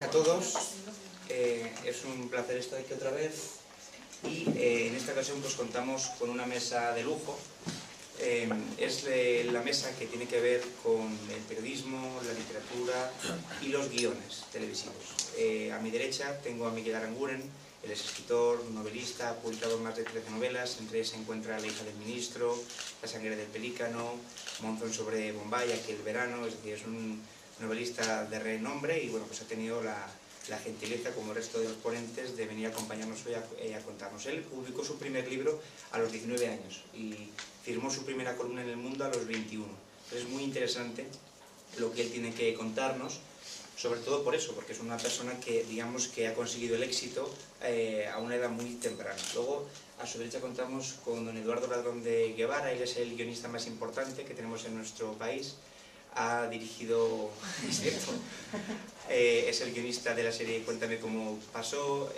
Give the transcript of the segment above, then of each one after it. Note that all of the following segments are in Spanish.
A todos, es un placer estar aquí otra vez y en esta ocasión pues contamos con una mesa de lujo. Es la mesa que tiene que ver con el periodismo, la literatura y los guiones televisivos. A mi derecha tengo a Miguel Aranguren. Él es escritor, novelista, ha publicado más de 13 novelas, entre ellas se encuentra La hija del ministro, La sangre del pelícano, Monzón sobre Bombay, Aquel verano. Es decir, es un novelista de renombre y bueno, pues ha tenido la gentileza, como el resto de los ponentes, de venir a acompañarnos hoy a contarnos. Él publicó su primer libro a los 19 años y firmó su primera columna en El Mundo a los 21. Entonces es muy interesante lo que él tiene que contarnos, sobre todo por eso, porque es una persona que, digamos, que ha conseguido el éxito a una edad muy temprana. Luego, a su derecha contamos con don Eduardo Ladrón de Guevara. Él es el guionista más importante que tenemos en nuestro país. Ha dirigido, es cierto, es el guionista de la serie Cuéntame cómo pasó,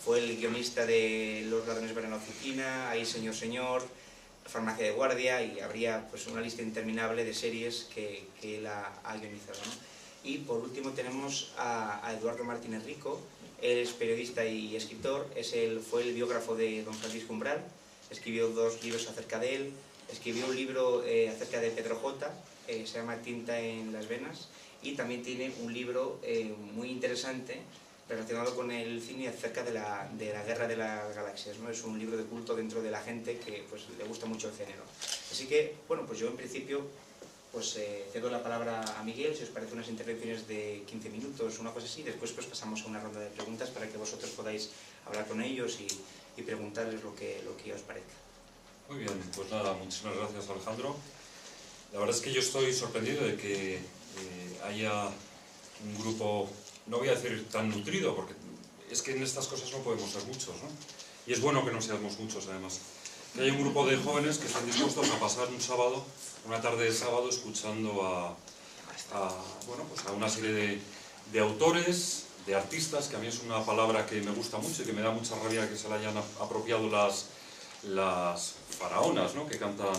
fue el guionista de Los ladrones van a la oficina, Ahí señor señor, Farmacia de guardia, y habría pues una lista interminable de series que él ha guionizado, ¿no? Y por último tenemos a Eduardo Martínez Rico. Él es periodista y escritor, fue el biógrafo de don Francisco Umbral, escribió 2 libros acerca de él. Escribió un libro acerca de Pedro J, se llama Tinta en las venas, y también tiene un libro muy interesante relacionado con el cine acerca de la Guerra de las Galaxias, ¿no? Es un libro de culto dentro de la gente que pues, le gusta mucho el género. Así que, bueno, pues yo en principio pues cedo la palabra a Miguel, si os parece unas intervenciones de 15 minutos, una cosa así, después pues pasamos a una ronda de preguntas para que vosotros podáis hablar con ellos y preguntarles lo que os parezca. Muy bien, pues nada, muchísimas gracias, Alejandro. La verdad es que yo estoy sorprendido de que haya un grupo, no voy a decir tan nutrido, porque es que en estas cosas no podemos ser muchos, ¿no? Y es bueno que no seamos muchos, además. Que haya un grupo de jóvenes que están dispuestos a pasar un sábado, una tarde de sábado, escuchando bueno, pues a una serie de autores, de artistas, que a mí es una palabra que me gusta mucho y que me da mucha rabia que se la hayan apropiado las faraonas, ¿no? Que cantan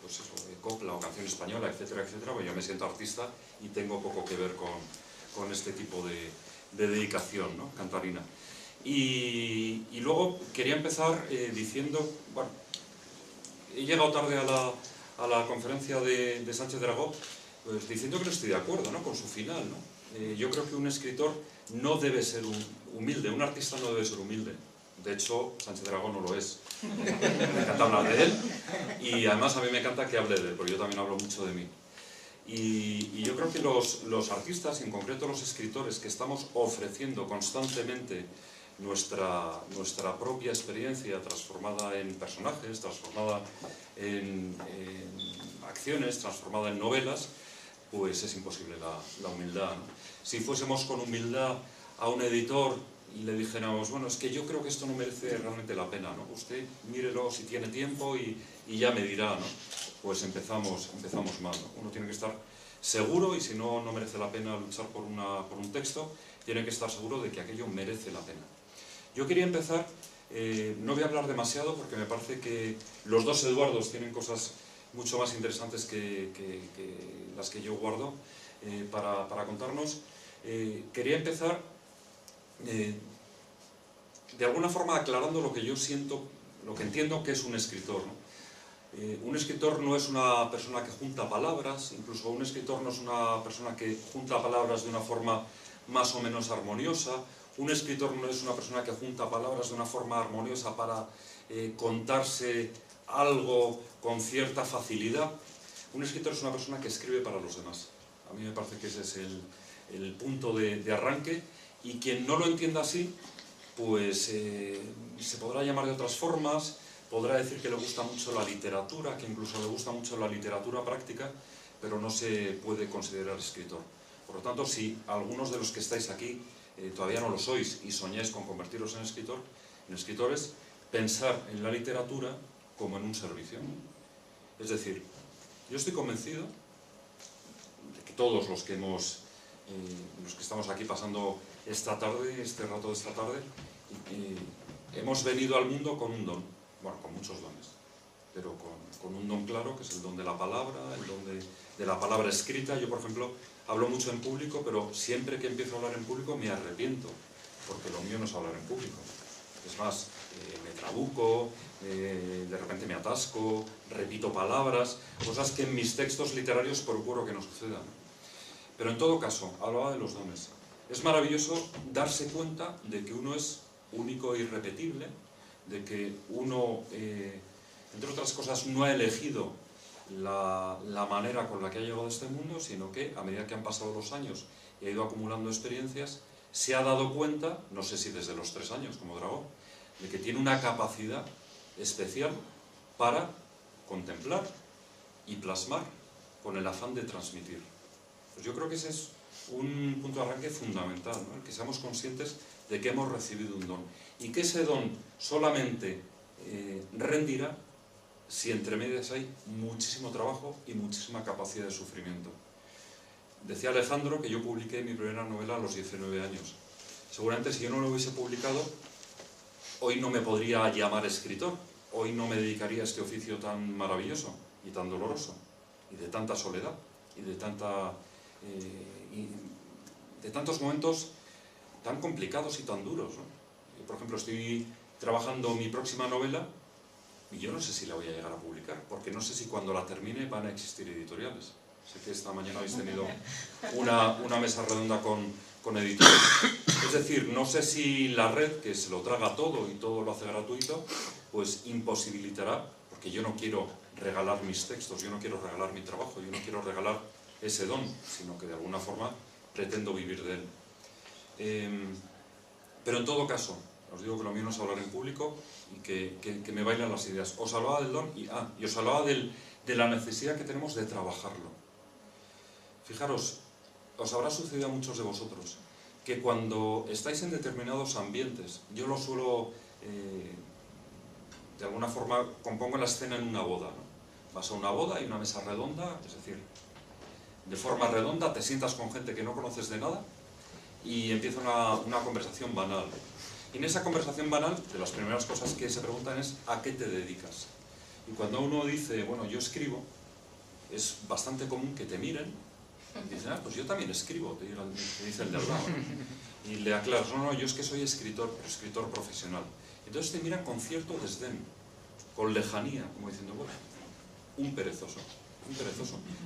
pues eso, copla o canción española, etcétera, etcétera. Bueno, yo me siento artista y tengo poco que ver con este tipo de dedicación, ¿no? Cantarina. Y luego quería empezar diciendo, bueno, he llegado tarde a la conferencia de Sánchez Dragó, pues diciendo que no estoy de acuerdo, ¿no? Con su final, ¿no? Yo creo que un escritor no debe ser humilde, un artista no debe ser humilde. De hecho, Sánchez Dragó no lo es. Me encanta hablar de él y además a mí me encanta que hable de él, porque yo también hablo mucho de mí. Y yo creo que los artistas, y en concreto los escritores, que estamos ofreciendo constantemente nuestra propia experiencia transformada en personajes, transformada en acciones, transformada en novelas, pues es imposible la humildad, ¿no? Si fuésemos con humildad a un editor y le dijéramos, bueno, es que yo creo que esto no merece realmente la pena, ¿no? Usted mírelo si tiene tiempo y ya me dirá, ¿no? Pues empezamos mal, ¿no? Uno tiene que estar seguro, y si no merece la pena luchar por un texto, tiene que estar seguro de que aquello merece la pena. Yo quería empezar, no voy a hablar demasiado porque me parece que los dos Eduardos tienen cosas mucho más interesantes que las que yo guardo para contarnos. Quería empezar de alguna forma aclarando lo que yo siento, lo que entiendo que es un escritor, ¿no? Un escritor no es una persona que junta palabras, incluso un escritor no es una persona que junta palabras de una forma más o menos armoniosa. Un escritor no es una persona que junta palabras de una forma armoniosa para contarse algo con cierta facilidad. Un escritor es una persona que escribe para los demás. A mí me parece que ese es el punto de arranque, y quien no lo entienda así, pues se podrá llamar de otras formas, podrá decir que le gusta mucho la literatura, que incluso le gusta mucho la literatura práctica, pero no se puede considerar escritor. Por lo tanto, si algunos de los que estáis aquí todavía no lo sois y soñáis con convertiros en escritores, pensar en la literatura como en un servicio. Es decir, yo estoy convencido de que todos los que estamos aquí pasando este rato de esta tarde, hemos venido al mundo con un don, bueno, con muchos dones. pero con un don claro, que es el don de la palabra, el don de la palabra escrita. Yo, por ejemplo, hablo mucho en público, pero siempre que empiezo a hablar en público me arrepiento, porque lo mío no es hablar en público. Es más, me trabuco, de repente me atasco, repito palabras, cosas que en mis textos literarios procuro que no sucedan. Pero en todo caso, hablaba de los dones. Es maravilloso darse cuenta de que uno es único e irrepetible, de que uno, entre otras cosas, no ha elegido la manera con la que ha llegado a este mundo, sino que a medida que han pasado los años y ha ido acumulando experiencias, se ha dado cuenta, no sé si desde los 3 años como Dragó, de que tiene una capacidad especial para contemplar y plasmar con el afán de transmitir. Pues yo creo que ese es un punto de arranque fundamental, ¿no? El que seamos conscientes de que hemos recibido un don y que ese don solamente rendirá si entre medias hay muchísimo trabajo y muchísima capacidad de sufrimiento. Decía Alejandro que yo publiqué mi primera novela a los 19 años. Seguramente si yo no lo hubiese publicado, hoy no me podría llamar escritor, hoy no me dedicaría a este oficio tan maravilloso y tan doloroso, y de tanta soledad, y de tantos momentos tan complicados y tan duros, ¿no? Yo, por ejemplo, estoy trabajando mi próxima novela y yo no sé si la voy a llegar a publicar, porque no sé si cuando la termine van a existir editoriales. Sé que esta mañana habéis tenido una mesa redonda con editores. Es decir, no sé si la red, que se lo traga todo y todo lo hace gratuito, pues imposibilitará, porque yo no quiero regalar mis textos, yo no quiero regalar mi trabajo, yo no quiero regalar ese don, sino que de alguna forma pretendo vivir de él. Pero en todo caso, os digo que lo mío no es hablar en público y que me bailan las ideas. Os hablaba del don y os hablaba de la necesidad que tenemos de trabajarlo. Fijaros, os habrá sucedido a muchos de vosotros que cuando estáis en determinados ambientes, yo lo suelo, de alguna forma, compongo la escena en una boda, ¿no? Vas a una boda y una mesa redonda, es decir, de forma redonda te sientas con gente que no conoces de nada y empieza una conversación banal. Y en esa conversación banal, de las primeras cosas que se preguntan es ¿a qué te dedicas? Y cuando uno dice, bueno, yo escribo, es bastante común que te miren y dicen, pues yo también escribo, te dice el de al lado. Y le aclaras, no, yo es que soy escritor, pero escritor profesional. Entonces te miran con cierto desdén, con lejanía, como diciendo, bueno, un perezoso.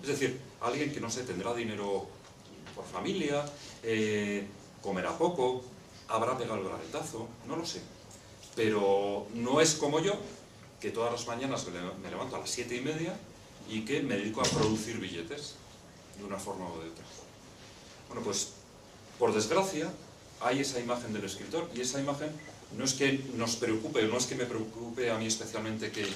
Es decir, alguien que no sé, tendrá dinero por familia, comerá poco, habrá pegado el braguetazo, no lo sé. Pero no es como yo, que todas las mañanas me levanto a las 7:30 y que me dedico a producir billetes de una forma o de otra. Bueno, pues, por desgracia, hay esa imagen del escritor y esa imagen no es que nos preocupe, no es que me preocupe a mí especialmente que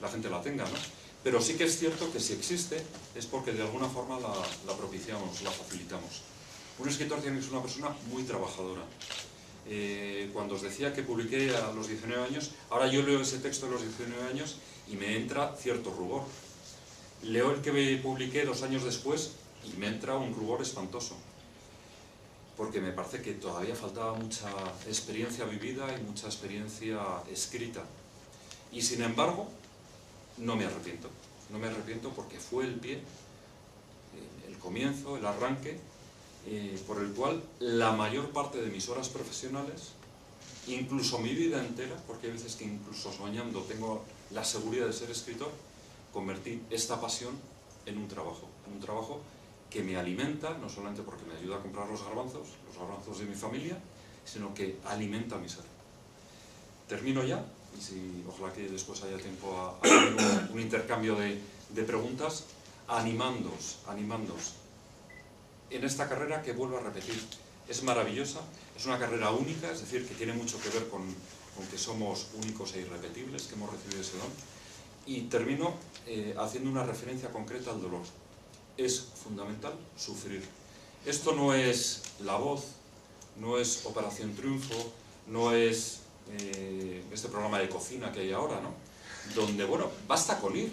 la gente la tenga, ¿no? Pero sí que es cierto que si existe es porque de alguna forma la propiciamos, la facilitamos. Un escritor tiene que ser una persona muy trabajadora. Cuando os decía que publiqué a los 19 años, ahora yo leo ese texto a los 19 años y me entra cierto rubor. Leo el que publiqué 2 años después y me entra un rubor espantoso. Porque me parece que todavía faltaba mucha experiencia vivida y mucha experiencia escrita. Y sin embargo, no me arrepiento. No me arrepiento porque fue el pie, el comienzo, el arranque, por el cual la mayor parte de mis horas profesionales, incluso mi vida entera, porque hay veces que incluso soñando tengo la seguridad de ser escritor, convertí esta pasión en un trabajo que me alimenta, no solamente porque me ayuda a comprar los garbanzos de mi familia, sino que alimenta mi ser. Termino ya, y ojalá que después haya tiempo a un intercambio de preguntas, animándoos en esta carrera que vuelvo a repetir, es maravillosa, es una carrera única, es decir, que tiene mucho que ver con que somos únicos e irrepetibles, que hemos recibido ese don. Y termino haciendo una referencia concreta al dolor. Es fundamental sufrir. Esto no es La Voz, no es Operación Triunfo, no es este programa de cocina que hay ahora, ¿no? Donde, bueno, basta con ir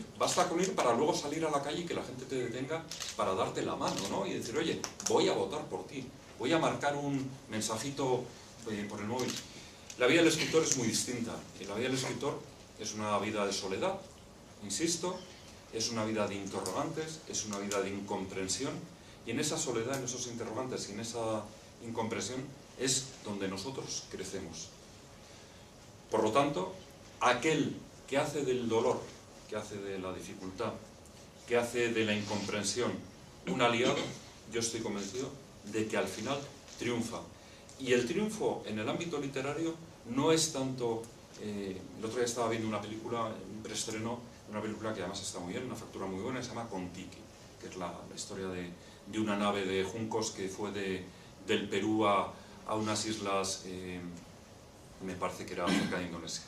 para luego salir a la calle y que la gente te detenga para darte la mano, ¿no? Y decir, oye, voy a votar por ti, voy a marcar un mensajito por el móvil. La vida del escritor es muy distinta. La vida del escritor es una vida de soledad, insisto, es una vida de interrogantes, es una vida de incomprensión, y en esa soledad, en esos interrogantes y en esa incomprensión es donde nosotros crecemos. Por lo tanto, aquel que hace del dolor, que hace de la dificultad, que hace de la incomprensión un aliado, yo estoy convencido de que al final triunfa. Y el triunfo en el ámbito literario no es tanto... el otro día estaba viendo una película, un preestreno, una película que además está muy bien, una factura muy buena, se llama Kon-Tiki, que es la historia de una nave de juncos que fue del Perú a unas islas, me parece que era cerca de Indonesia.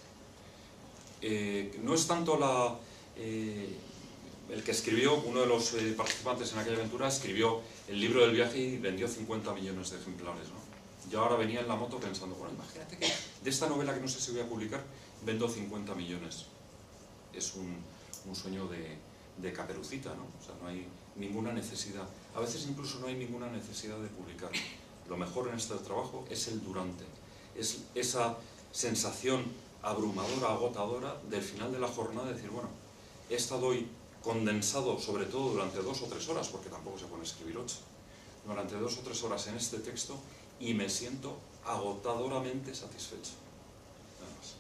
No es tanto el que escribió, uno de los participantes en aquella aventura, escribió el libro del viaje y vendió 50 millones de ejemplares, ¿no? Yo ahora venía en la moto pensando, bueno, imagínate que de esta novela que no sé si voy a publicar, vendo 50 millones. Es un sueño de Caperucita, ¿no? O sea, no hay ninguna necesidad. A veces incluso no hay ninguna necesidad de publicar. Lo mejor en este trabajo es el durante. Es esa sensación abrumadora, agotadora del final de la jornada, de decir, bueno, he estado hoy condensado, sobre todo durante 2 o 3 horas, porque tampoco se pone a escribir 8, durante 2 o 3 horas en este texto, y me siento agotadoramente satisfecho. Nada más.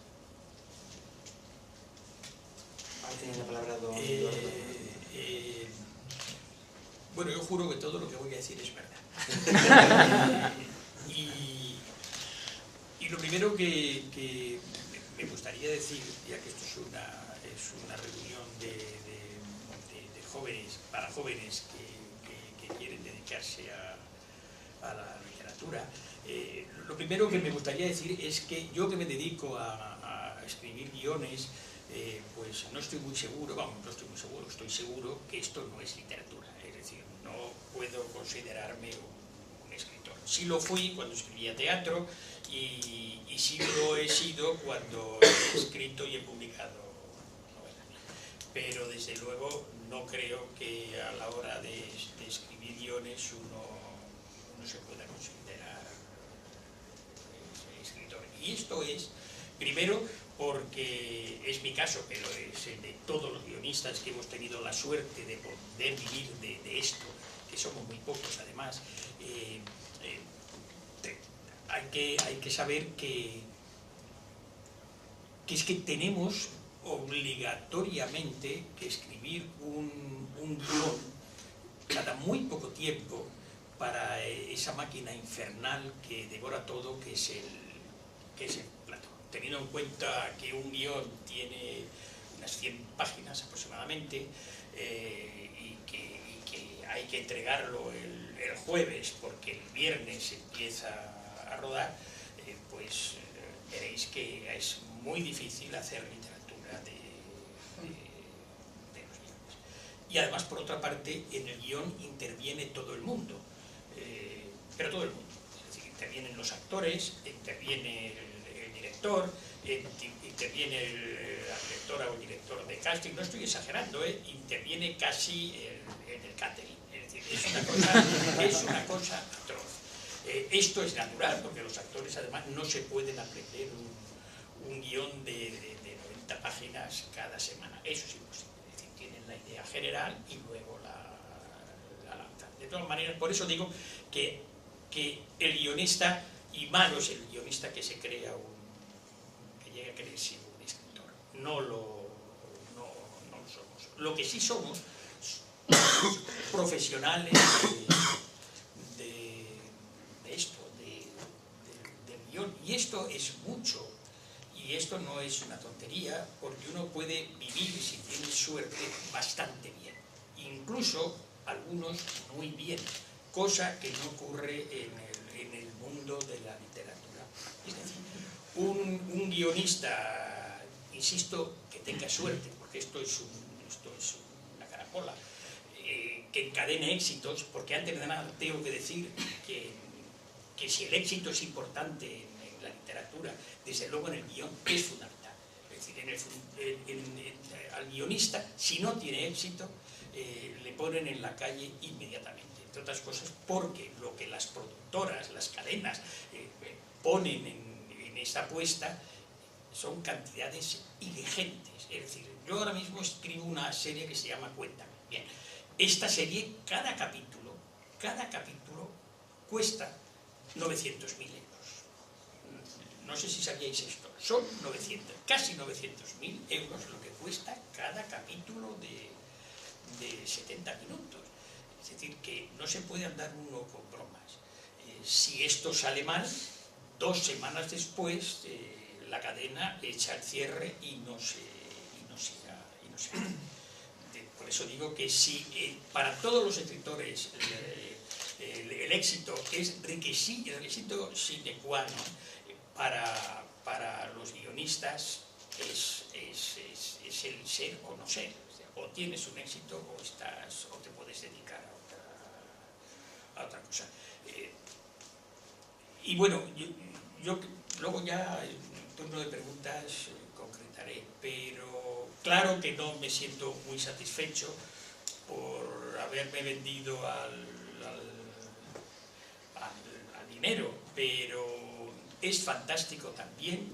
Ahora tiene la palabra don Eduardo. Bueno, yo juro que todo lo que voy a decir es verdad. y lo primero que me gustaría decir, ya que esto es una reunión de jóvenes, para jóvenes que quieren dedicarse a la literatura, lo primero que me gustaría decir es que yo, que me dedico a escribir guiones, pues no estoy muy seguro, estoy seguro que esto no es literatura, es decir, no puedo considerarme un escritor. Sí lo fui cuando escribía teatro y sí lo he sido cuando he escrito y he publicado novelas. Pero desde luego no creo que a la hora de escribir guiones uno se pueda considerar escritor. Y esto es, primero, porque es mi caso, pero es el de todos los guionistas que hemos tenido la suerte de poder vivir de esto, que somos muy pocos además. Hay que saber que es que tenemos obligatoriamente que escribir un guión cada muy poco tiempo para esa máquina infernal que devora todo, que es el Platón. Teniendo en cuenta que un guión tiene unas 100 páginas aproximadamente, y que hay que entregarlo el jueves porque el viernes empieza a rodar, pues veréis que es muy difícil hacer literatura de los guiones. Y además, por otra parte, en el guión interviene todo el mundo, pero todo el mundo. Es decir, intervienen los actores, interviene el director, interviene la directora o el director de casting, no estoy exagerando, interviene casi en el catering. Es decir, es una cosa atroz. Esto es natural, porque los actores además no se pueden aprender un guión de 90 páginas cada semana. Eso es imposible. Es decir, tienen la idea general y luego la lanzan. De todas maneras, por eso digo que el guionista, y malo es el guionista que se crea que llega a creerse un escritor. No lo somos. Lo que sí somos profesionales de esto, del guión. Y esto es mucho. Y esto no es una tontería, porque uno puede vivir, si tiene suerte, bastante bien. Incluso algunos muy bien, cosa que no ocurre en el mundo de la literatura. Es decir, un guionista, insisto, que tenga suerte, porque esto es una caracola, que encadene éxitos, porque antes de nada tengo que decir que si el éxito es importante en la literatura, desde luego en el guión es fundamental. Es decir, al guionista, si no tiene éxito, le ponen en la calle inmediatamente, entre otras cosas porque lo que las productoras, las cadenas ponen en esta apuesta son cantidades ingentes. Es decir, yo ahora mismo escribo una serie que se llama Cuéntame. Bien, esta serie, cada capítulo cuesta 900.000 euros. No sé si sabíais esto, son casi 900.000 euros lo que cuesta cada capítulo de 70 minutos. Es decir, que no se puede andar uno con bromas. Si esto sale mal, 2 semanas después la cadena echa el cierre y no se hace. Por eso digo que si para todos los escritores el éxito es requisito sine qua non, para los guionistas es el ser o no ser. O tienes un éxito o te puedes dedicar a otra cosa. Y bueno, yo luego ya en turno de preguntas concretaré, pero claro que no me siento muy satisfecho por haberme vendido al dinero, pero es fantástico también,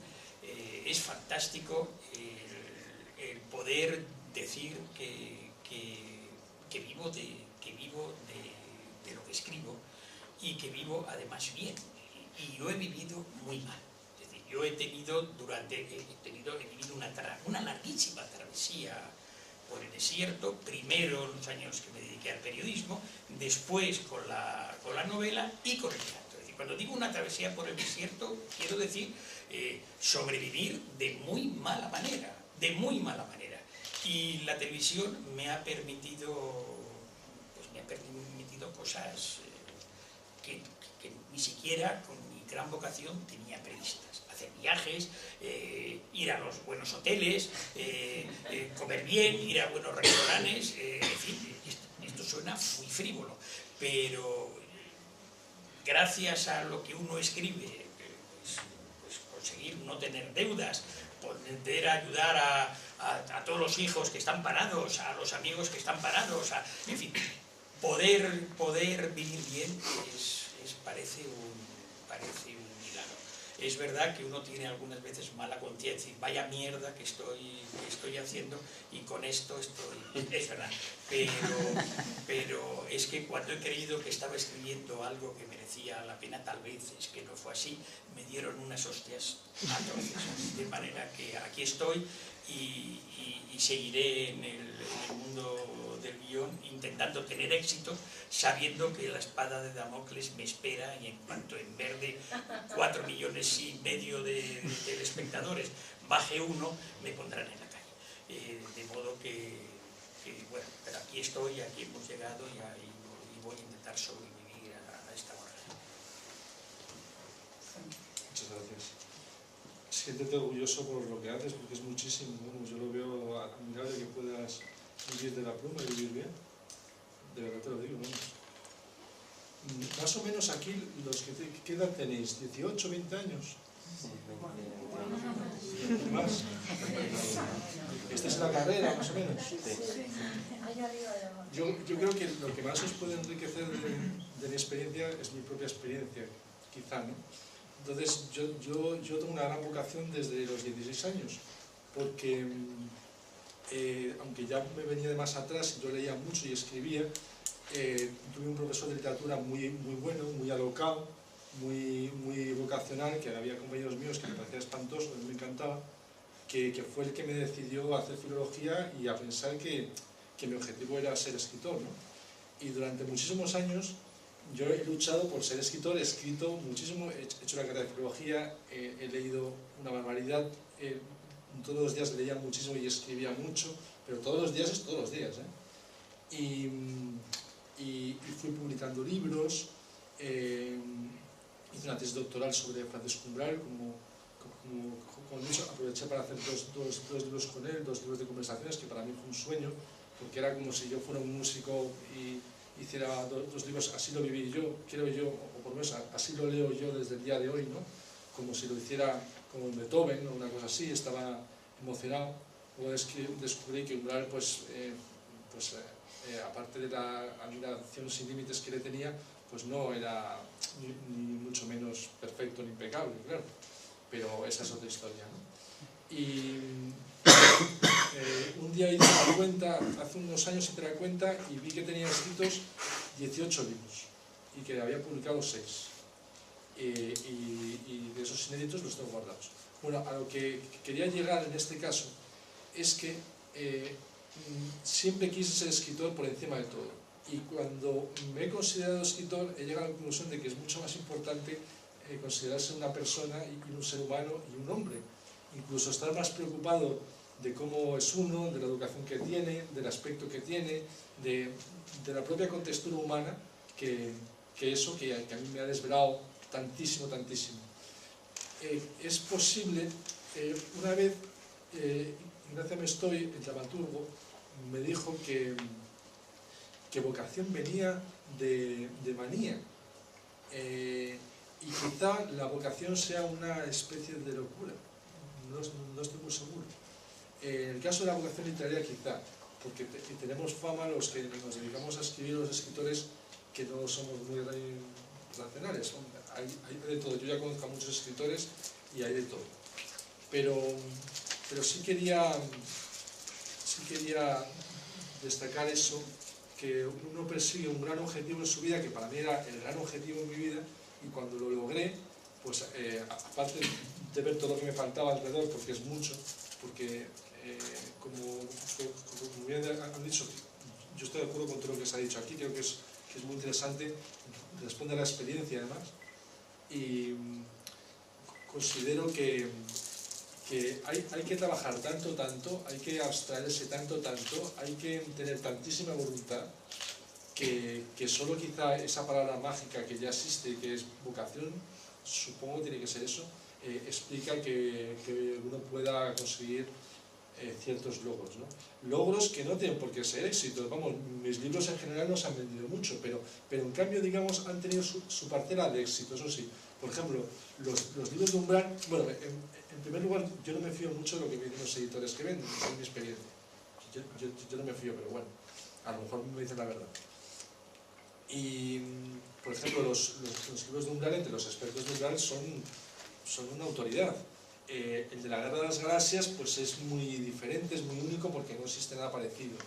es fantástico el poder decir que vivo de lo que escribo y que vivo además bien. Y yo he vivido muy mal. Es decir, yo he vivido una larguísima travesía por el desierto, primero en los años que me dediqué al periodismo, después con la novela y con el teatro. Es decir, cuando digo una travesía por el desierto, quiero decir sobrevivir de muy mala manera, Y la televisión me ha permitido cosas que ni siquiera con mi gran vocación tenía previstas. Hacer viajes, ir a los buenos hoteles, comer bien, ir a buenos restaurantes, en fin, esto suena muy frívolo, pero gracias a lo que uno escribe, pues conseguir no tener deudas, poder ayudar a todos los hijos que están parados, a los amigos que están parados, en fin, poder vivir bien parece un milagro. Es verdad que uno tiene algunas veces mala conciencia y vaya mierda que estoy haciendo y con esto estoy... Es verdad, pero es que cuando he creído que estaba escribiendo algo que merecía la pena, tal vez es que no fue así, me dieron unas hostias atroces, de manera que aquí estoy y seguiré en el mundo del guión intentando tener éxito, sabiendo que la espada de Damocles me espera y en cuanto en verde 4,5 millones de espectadores baje uno, me pondrán en la calle. De modo que, bueno, pero aquí estoy, aquí hemos llegado y voy a intentar sobrevivir a esta hora. Muchas gracias. Siéntete orgulloso por lo que haces, porque es muchísimo. Bueno, yo lo veo admirable que puedas vivir de la pluma y vivir bien. De verdad te lo digo, vamos. Más o menos aquí, ¿qué edad tenéis? ¿18, 20 años? ¿Más? ¿Esta es la carrera, más o menos? Yo creo que lo que más os puede enriquecer de mi experiencia es mi propia experiencia, quizá, ¿no? Entonces, yo tengo una gran vocación desde los 16 años, porque aunque ya me venía de más atrás, yo leía mucho y escribía, tuve un profesor de literatura muy bueno, muy alocado, muy vocacional, que había compañeros míos que me parecía espantoso, a mí me encantaba, que fue el que me decidió a hacer filología y a pensar que mi objetivo era ser escritor, ¿no? Y durante muchísimos años yo he luchado por ser escritor, he escrito muchísimo, he hecho la carrera de filología, he leído una barbaridad, todos los días leía muchísimo y escribía mucho, pero todos los días es todos los días, ¿eh? Y fui publicando libros, hice una tesis doctoral sobre Francisco Umbral, como he dicho, aproveché para hacer dos libros con él, 2 libros de conversaciones, que para mí fue un sueño, porque era como si yo fuera un músico y hiciera 2 libros, así lo viví yo, creo yo, o por lo menos así lo leo yo desde el día de hoy, ¿no? Como si lo hiciera como Beethoven o una cosa así, estaba emocionado. Luego descubrí que Umbral, aparte de la admiración sin límites que le tenía, pues no era ni mucho menos perfecto ni impecable, claro, pero esa es otra historia, ¿no? Y un día hice la cuenta, hace unos años hice la cuenta y vi que tenía escritos 18 libros y que había publicado 6. Y de esos inéditos los tengo guardados. Bueno, a lo que quería llegar en este caso es que siempre quise ser escritor por encima de todo. Y cuando me he considerado escritor, he llegado a la conclusión de que es mucho más importante considerarse una persona y un ser humano y un hombre. Incluso estar más preocupado de cómo es uno, de la educación que tiene, del aspecto que tiene, de la propia contextura humana, que eso que a mí me ha desvelado tantísimo, tantísimo. Es posible, una vez Ignacio Mestoy, el dramaturgo, me dijo que vocación venía de manía, y quizá la vocación sea una especie de locura, no estoy muy seguro. En el caso de la vocación literaria quizá, porque tenemos fama los que nos dedicamos a escribir, los escritores, que no somos muy racionales. Hay de todo. Yo ya conozco a muchos escritores y hay de todo. Pero sí quería destacar eso, que uno persigue un gran objetivo en su vida, que para mí era el gran objetivo en mi vida, y cuando lo logré, pues aparte de ver todo lo que me faltaba alrededor, porque es mucho, porque como bien han dicho, yo estoy de acuerdo con todo lo que se ha dicho aquí, creo que es muy interesante, responde a la experiencia además, y considero que hay que trabajar tanto, hay que abstraerse tanto, hay que tener tantísima voluntad, que solo quizá esa palabra mágica que ya existe, que es vocación, supongo que tiene que ser eso, explica que uno pueda conseguir ciertos logros, ¿no? Logros que no tienen por qué ser éxitos. Vamos, mis libros en general no se han vendido mucho, pero en cambio, digamos, han tenido su parcela de éxito, eso sí. Por ejemplo, los libros de Umbral, bueno, en primer lugar, yo no me fío mucho de lo que vienen los editores que venden, esa es mi experiencia. Yo no me fío, pero bueno, a lo mejor me dicen la verdad. Y, por ejemplo, los libros de Umbral, entre los expertos de Umbral, son una autoridad. El de la Guerra de las Galaxias pues es muy diferente, es muy único porque no existe nada parecido.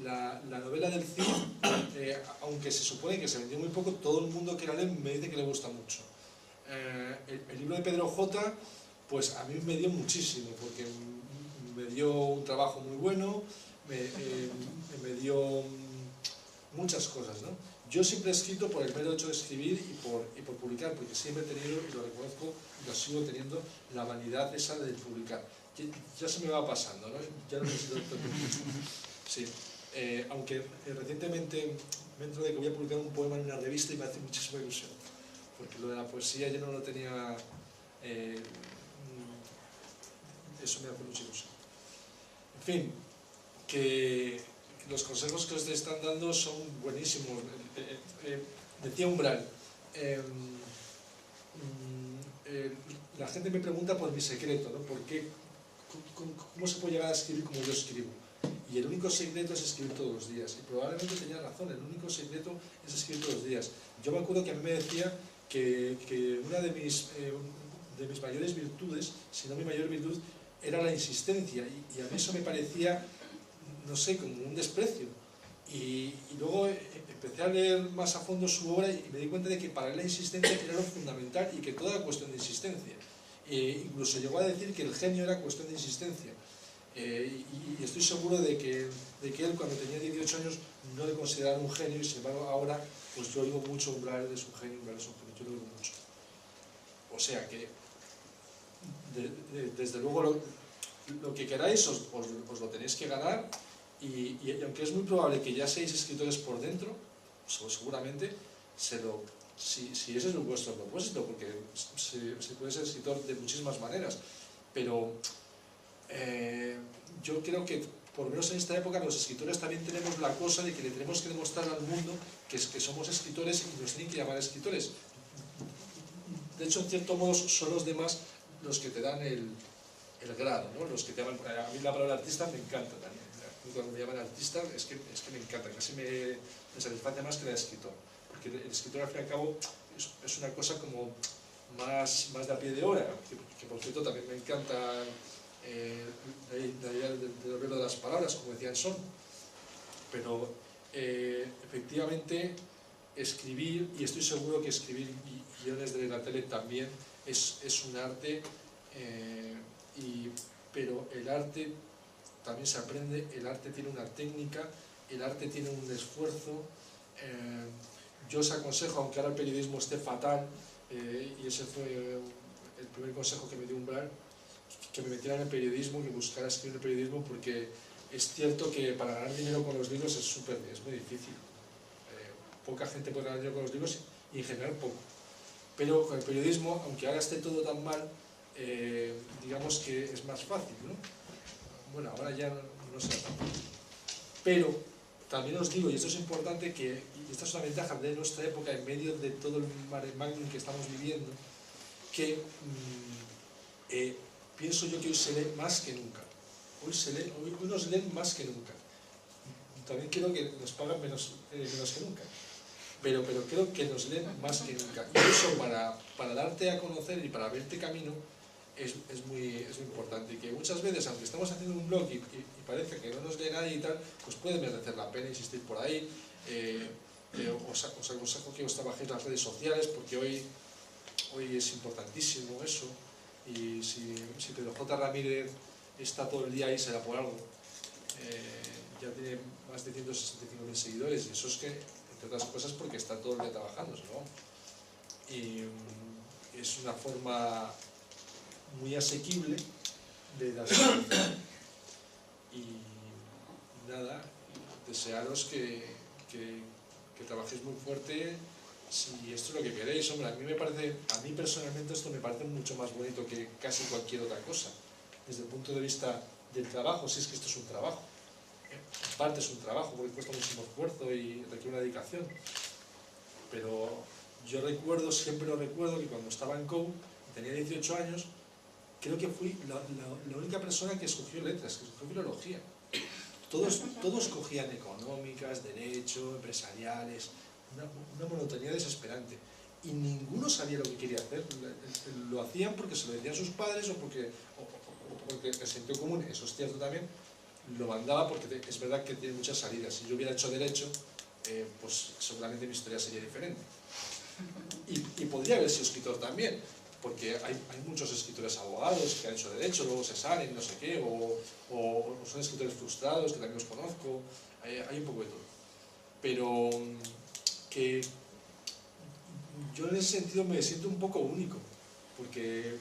La novela del Cid, aunque se supone que se vendió muy poco, todo el mundo que la lee me dice que le gusta mucho. El libro de Pedro J, pues a mí me dio muchísimo, porque me dio un trabajo muy bueno, me dio muchas cosas, ¿no? Yo siempre he escrito por el mero hecho de escribir y por publicar, porque siempre he tenido, y lo reconozco, y lo sigo teniendo, la vanidad esa de publicar. Ya se me va pasando, ¿no? Ya no necesito tanto mucho. Sí. Aunque recientemente me entro de que voy a publicar un poema en una revista y me hace muchísima ilusión, porque lo de la poesía yo no lo tenía... eso me hace mucha ilusión. En fin, que los consejos que os están dando son buenísimos. Decía Umbral, la gente me pregunta por mi secreto, ¿no? ¿Por qué? ¿Cómo se puede llegar a escribir como yo escribo? Y el único secreto es escribir todos los días. Y probablemente tenía razón, el único secreto es escribir todos los días. Yo me acuerdo que a mí me decía que una de mis mayores virtudes, si no mi mayor virtud, era la insistencia. Y a mí eso me parecía, no sé, como un desprecio. Y luego empecé a leer más a fondo su obra y me di cuenta de que para él la insistencia era lo fundamental y que toda era cuestión de insistencia. Incluso llegó a decir que el genio era cuestión de insistencia. Y estoy seguro de que él, cuando tenía 18 años, no le consideraba un genio, y sin embargo ahora pues yo oigo mucho Umbral es un genio, Umbral es un genio, yo lo oigo mucho. O sea que desde luego lo que queráis os lo tenéis que ganar, y aunque es muy probable que ya seáis escritores por dentro, seguramente si ese es vuestro propósito, porque se puede ser escritor de muchísimas maneras, pero yo creo que por lo menos en esta época los escritores también tenemos la cosa de que le tenemos que demostrar al mundo que somos escritores y nos tienen que llamar escritores. De hecho, en cierto modo son los demás los que te dan el grado, ¿no? Los que te llaman, a mí la palabra artista me encanta también. Cuando me llaman artista es que me encanta, casi me satisface más que la de escritor, porque el escritor al fin y al cabo es una cosa como más de a pie de hora, que por cierto también me encanta la idea del arreglo de las palabras, como decía Son, pero efectivamente escribir, y estoy seguro que escribir guiones de la tele también es un arte, pero el arte también se aprende, el arte tiene una técnica, el arte tiene un esfuerzo. Yo os aconsejo, aunque ahora el periodismo esté fatal, y ese fue el primer consejo que me dio Umbral, que me metiera en el periodismo, que buscara escribir en el periodismo, porque es cierto que para ganar dinero con los libros es muy difícil. Poca gente puede ganar dinero con los libros y en general poco. Pero con el periodismo, aunque ahora esté todo tan mal, digamos que es más fácil, ¿no? Bueno, ahora ya no será tan fácil. Pero también os digo, y esto es importante, y esta es una ventaja de nuestra época, en medio de todo el mare magnum que estamos viviendo, que pienso yo que hoy se lee más que nunca. Hoy nos leen más que nunca. También creo que nos pagan menos que nunca. Pero creo que nos leen más que nunca. Y eso para darte a conocer y para verte camino es muy importante. Y que muchas veces, aunque estamos haciendo un blog y parece que no nos lee nadie y tal, pues puede merecer la pena insistir por ahí. Os aconsejo que os trabajéis las redes sociales, porque hoy es importantísimo eso. Y si Pedro J. Ramírez está todo el día ahí, será por algo. Ya tiene más de 165.000 seguidores, y eso es que, entre otras cosas, porque está todo el día trabajando, ¿no? Y es una forma muy asequible de dar y nada, desearos que trabajéis muy fuerte. Si esto es lo que queréis, hombre, a mí personalmente esto me parece mucho más bonito que casi cualquier otra cosa, desde el punto de vista del trabajo, si es que esto es un trabajo. En parte es un trabajo porque cuesta muchísimo esfuerzo y requiere una dedicación, pero yo siempre lo recuerdo, que cuando estaba en COU, tenía 18 años, creo que fui la única persona que escogió letras, que escogió filología. Todos cogían económicas, derecho, empresariales, una monotonía desesperante, y ninguno sabía lo que quería hacer. Lo hacían porque se lo decían sus padres o porque el sentido común, eso es cierto también, lo mandaba, porque es verdad que tiene muchas salidas. Si yo hubiera hecho derecho, pues seguramente mi historia sería diferente, y podría haber sido escritor también, porque hay muchos escritores abogados que han hecho derecho, luego se salen, no sé qué, o son escritores frustrados, que también los conozco, hay un poco de todo. Pero que yo en ese sentido me siento un poco único, porque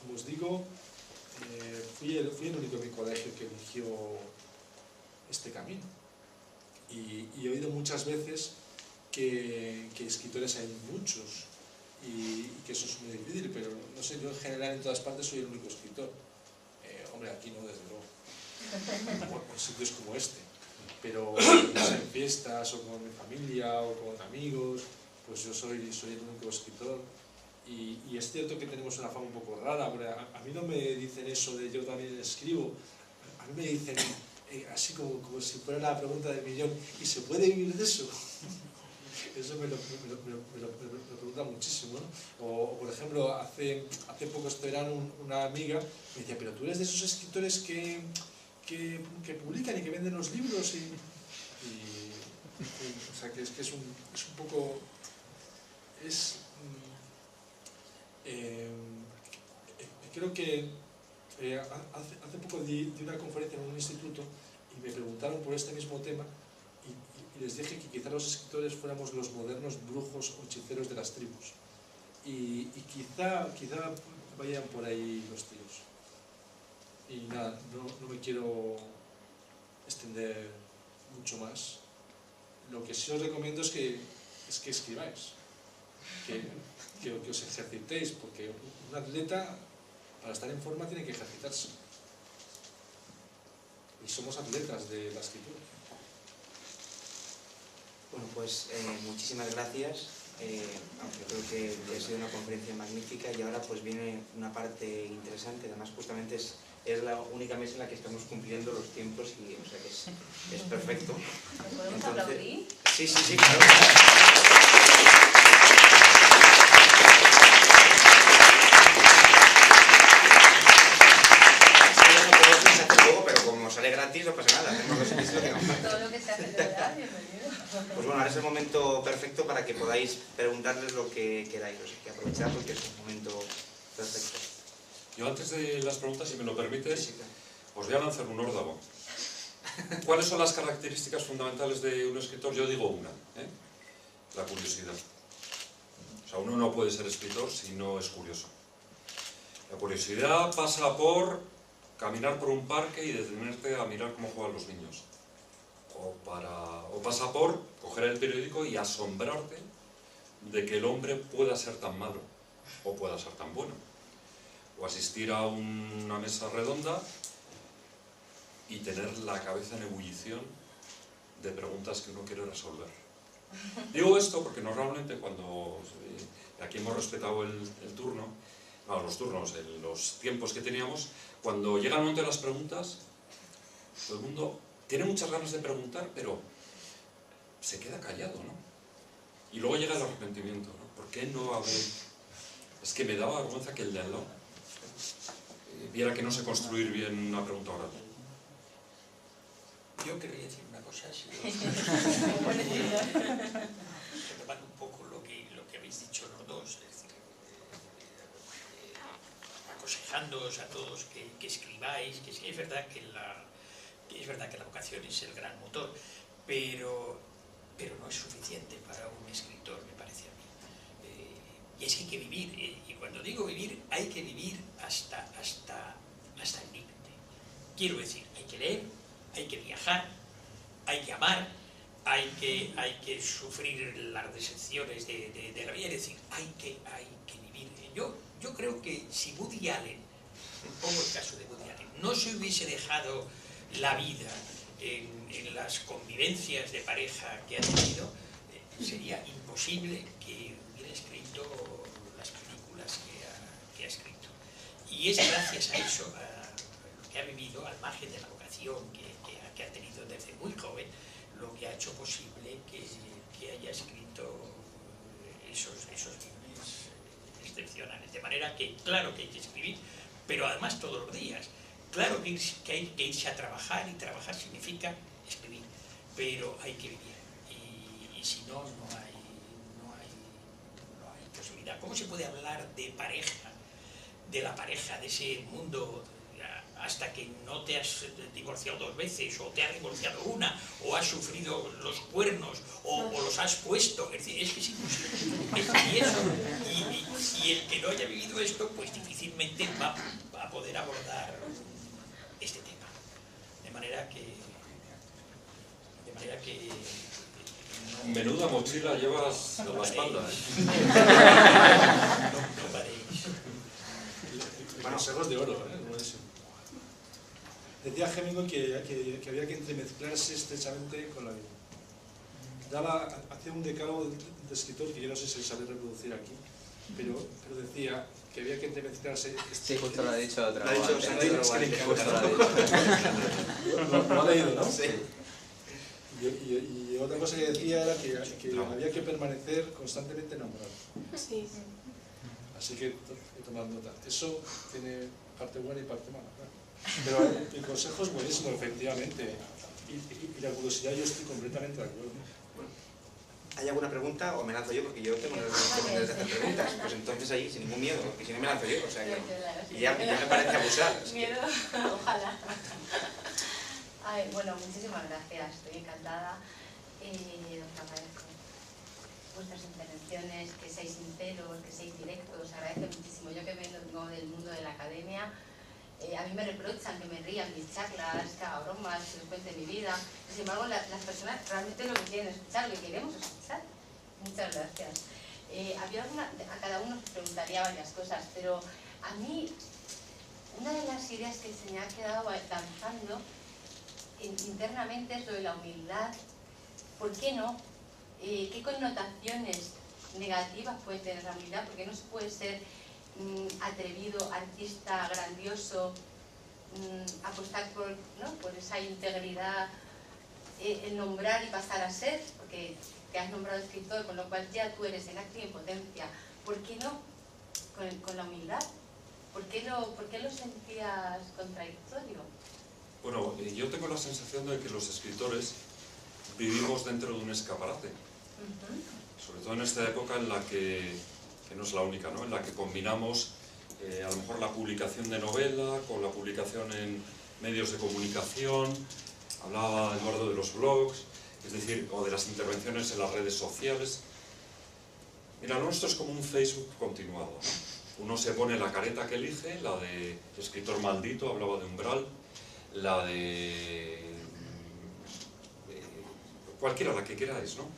como os digo, fui el único en mi colegio que eligió este camino, y he oído muchas veces que escritores hay muchos y que eso es muy difícil, pero no sé, yo en general en todas partes soy el único escritor. Hombre, aquí no, desde luego, en sitios como este, pero en fiestas o con mi familia o con amigos, pues yo soy el único escritor. Y es cierto que tenemos una fama un poco rara. A mí no me dicen eso de yo también escribo, a mí me dicen así como si fuera la pregunta del millón: ¿y se puede vivir de eso? Eso me lo pregunta muchísimo, ¿no? O por ejemplo, hace poco este verano una amiga me decía: pero tú eres de esos escritores que publican y que venden los libros, o sea, que es un poco... creo que hace poco di una conferencia en un instituto y me preguntaron por este mismo tema, y les dije que quizá los escritores fuéramos los modernos brujos o hechiceros de las tribus, y quizá vayan por ahí los tiros. Y nada, no me quiero extender mucho más. Lo que sí os recomiendo es que escribáis, que os ejercitéis, porque un atleta, para estar en forma, tiene que ejercitarse. Y somos atletas de la escritura. Bueno, pues muchísimas gracias. Aunque creo que ha sido una conferencia magnífica, y ahora pues viene una parte interesante. Además, justamente es la única mesa en la que estamos cumpliendo los tiempos, y o sea que es perfecto. ¿Podemos aplaudir? Sí, claro. podáis preguntarles lo que queráis, o sea, que aprovechar porque es un momento perfecto. Yo antes de las preguntas, si me lo permites, Sí, claro. os voy a lanzar un órdago. ¿Cuáles son las características fundamentales de un escritor? Yo digo una, la curiosidad. O sea, uno no puede ser escritor si no es curioso. La curiosidad pasa por caminar por un parque y detenerte a mirar cómo juegan los niños. O pasa por coger el periódico y asombrarte de que el hombre pueda ser tan malo o pueda ser tan bueno. O asistir a una mesa redonda y tener la cabeza en ebullición de preguntas que uno quiere resolver. Digo esto porque normalmente cuando aquí hemos respetado el turno, no, los turnos, los tiempos que teníamos, cuando llega el momento de las preguntas, todo el mundo tiene muchas ganas de preguntar, pero se queda callado, ¿no? Y luego llega el arrepentimiento, ¿no? ¿Por qué no haber...? Es que me daba vergüenza que el de al lado viera que no sé construir bien una pregunta oral. Yo querría decir una cosa, si retomando un poco lo que habéis dicho los dos, es decir, aconsejándoos a todos que escribáis, que sí es verdad que la vocación es el gran motor, pero no es suficiente para un escritor, me parece a mí. Y es que hay que vivir, y cuando digo vivir, hay que vivir hasta el límite. Quiero decir, hay que leer, hay que viajar, hay que amar, hay que sufrir las decepciones de la vida, es decir, hay que vivir. Yo creo que si Woody Allen, pongo el caso de Woody Allen, no se hubiese dejado la vida en las convivencias de pareja que ha tenido, sería imposible que hubiera escrito las películas que ha escrito. Y es gracias a eso, a lo que ha vivido, al margen de la vocación que ha tenido desde muy joven, lo que ha hecho posible que haya escrito esos libros excepcionales. De manera que, claro que hay que escribir, pero además todos los días. Claro que hay que irse a trabajar, y trabajar significa escribir, pero hay que vivir. Y si no, no hay posibilidad. ¿Cómo se puede hablar de pareja, de la pareja, de ese mundo, hasta que no te has divorciado 2 veces, o te has divorciado una, o has sufrido los cuernos, o los has puesto? Es decir, es que es imposible. Y el que no haya vivido esto, pues difícilmente va a poder abordar este tema. De manera que Menuda mochila llevas a la espalda, no paréis. Consejos de oro, buenísimo. Decía Hemingway que había que entremezclarse estrechamente con la vida. Hacía un decálogo de escritor que yo no sé si sabe reproducir aquí, pero decía que había que entremezclarse. Sí, justo lo ha dicho otra Lo ha dicho vez. Sánchez, Justo lo ha dicho. Lo ha leído, ¿no? Sí. Y otra cosa que decía era que había que permanecer constantemente enamorado. Sí. Así que he tomado nota. Eso tiene parte buena y parte mala, claro. Pero el consejo es buenísimo, efectivamente. Y la curiosidad, yo estoy completamente de acuerdo. ¿Hay alguna pregunta o me lanzo yo? Porque yo tengo ganas de hacer preguntas. Pues entonces ahí, sin ningún miedo, porque si no me lanzo yo. O sea que, y ya me parece abusar. Miedo, ojalá. Ay, bueno, muchísimas gracias, estoy encantada. Os agradezco vuestras intervenciones, que seáis sinceros, que seáis directos, os agradezco muchísimo. Yo que vengo del mundo de la academia, a mí me reprochan que me ría en mis charlas, que haga bromas, que les cuente mi vida. Sin embargo, las personas realmente lo que quieren escuchar, lo que queremos escuchar. Muchas gracias. A cada uno os preguntaría varias cosas, pero a mí una de las ideas que se me ha quedado danzando internamente es lo de la humildad. ¿Por qué no? ¿Qué connotaciones negativas puede tener la humildad? Porque no se puede ser atrevido, artista, grandioso, apostar por esa integridad, el nombrar y pasar a ser, porque te has nombrado escritor, con lo cual ya tú eres en acto y en potencia. ¿Por qué no con la humildad? ¿Por qué lo sentías contradictorio? Bueno, yo tengo la sensación de que los escritores vivimos dentro de un escaparate. sobre todo en esta época en la que no es la única, ¿no? En la que combinamos a lo mejor la publicación de novela con la publicación en medios de comunicación. Hablaba Eduardo de los blogs, es decir, o de las intervenciones en las redes sociales. Mira, lo nuestro es como un Facebook continuado. Uno se pone la careta que elige, la de escritor maldito, hablaba de umbral, la de cualquiera, la que queráis, ¿no?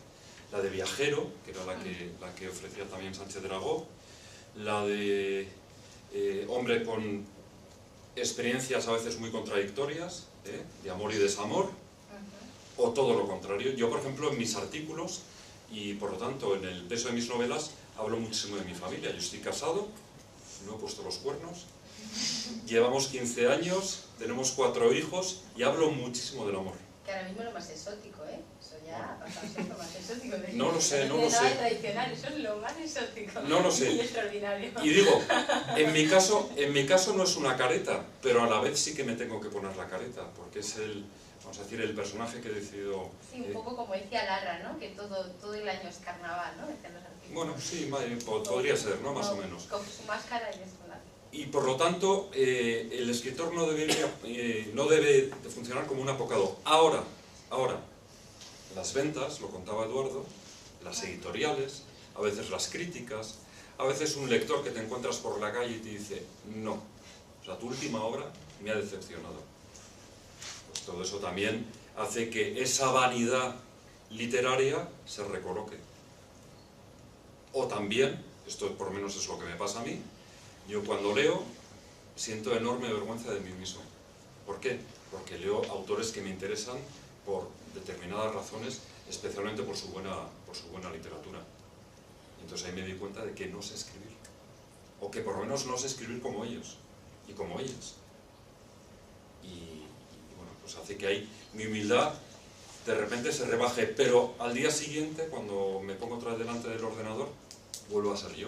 La de viajero, que era la que ofrecía también Sánchez Dragó, la de hombre con experiencias a veces muy contradictorias, de amor y desamor, o todo lo contrario. Yo, por ejemplo, en mis artículos, y por lo tanto en el peso de mis novelas, hablo muchísimo de mi familia. Yo estoy casado, no he puesto los cuernos, llevamos 15 años, tenemos 4 hijos, y hablo muchísimo del amor. Que ahora mismo es lo más exótico, ¿eh? Eso ya ha pasado a ser lo más exótico. No lo sé, no lo sé. Nada tradicional, eso es lo más exótico. No lo sé. Y extraordinario. Y digo, en mi caso no es una careta, pero a la vez sí que me tengo que poner la careta, porque es el, vamos a decir, el personaje que he decidido... Sí, un poco como decía Larra, ¿no? Que todo el año es carnaval, ¿no? Decían los artistas. Bueno, sí, podría ser, ¿no? Más o menos. Con su máscara y descolada. Y por lo tanto, el escritor no debe de funcionar como un apocador. Ahora, las ventas, lo contaba Eduardo, las editoriales, a veces las críticas, a veces un lector que te encuentras por la calle y te dice, no, o sea, tu última obra me ha decepcionado. Pues todo eso también hace que esa vanidad literaria se recoloque. O también, esto por lo menos es lo que me pasa a mí, yo cuando leo siento enorme vergüenza de mí mismo. ¿Por qué? Porque leo autores que me interesan por determinadas razones, especialmente por su buena literatura. Y entonces ahí me di cuenta de que no sé escribir. O que por lo menos no sé escribir como ellos y como ellas. Y bueno, pues hace que ahí mi humildad de repente se rebaje, pero al día siguiente, cuando me pongo otra vez delante del ordenador, vuelvo a ser yo.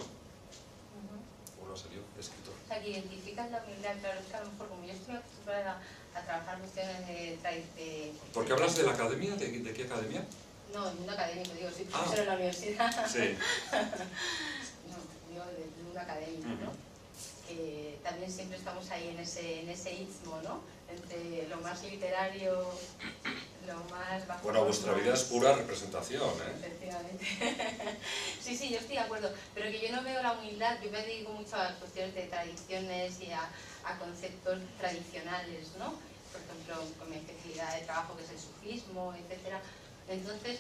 Escritor. O sea, que identificas la humildad, claro, es que a lo mejor como yo estoy acostumbrada a trabajar cuestiones de... ¿Por qué hablas de la academia? ¿De qué academia? No, el mundo académico, digo, soy profesora en la universidad. Sí. No, digo del mundo académico, ¿no? Que también siempre estamos ahí en ese istmo, ¿no? Entre lo más literario, lo más bajo. Bueno, vuestra vida es pura representación, ¿eh? Efectivamente. Sí, yo estoy de acuerdo, pero que yo no veo la humildad, yo me dedico mucho a cuestiones de tradiciones y a conceptos tradicionales, ¿no? Por ejemplo, con mi especialidad de trabajo que es el sufismo, etc. Entonces,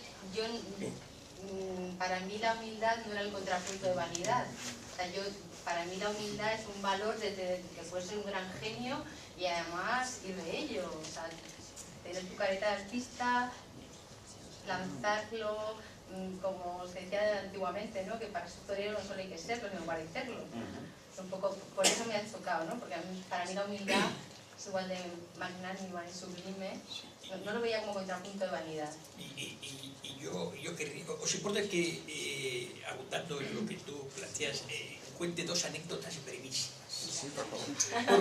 para mí la humildad no era el contrapunto de vanidad. O sea, para mí la humildad es un valor de que puedes ser un gran genio y además ir de ello. O sea, tener tu careta de artista, lanzarlo, como se decía antiguamente, ¿no? Que para ser torero no solo hay que serlo, sino parecerlo. Es un poco, por eso me ha chocado, ¿no? Porque para mí la humildad es igual de magnánima y sublime. No lo veía como contrapunto de vanidad. Y yo querría, ¿os importa que, abundando en lo que tú planteas, cuente 2 anécdotas brevísimas? Sí, por favor.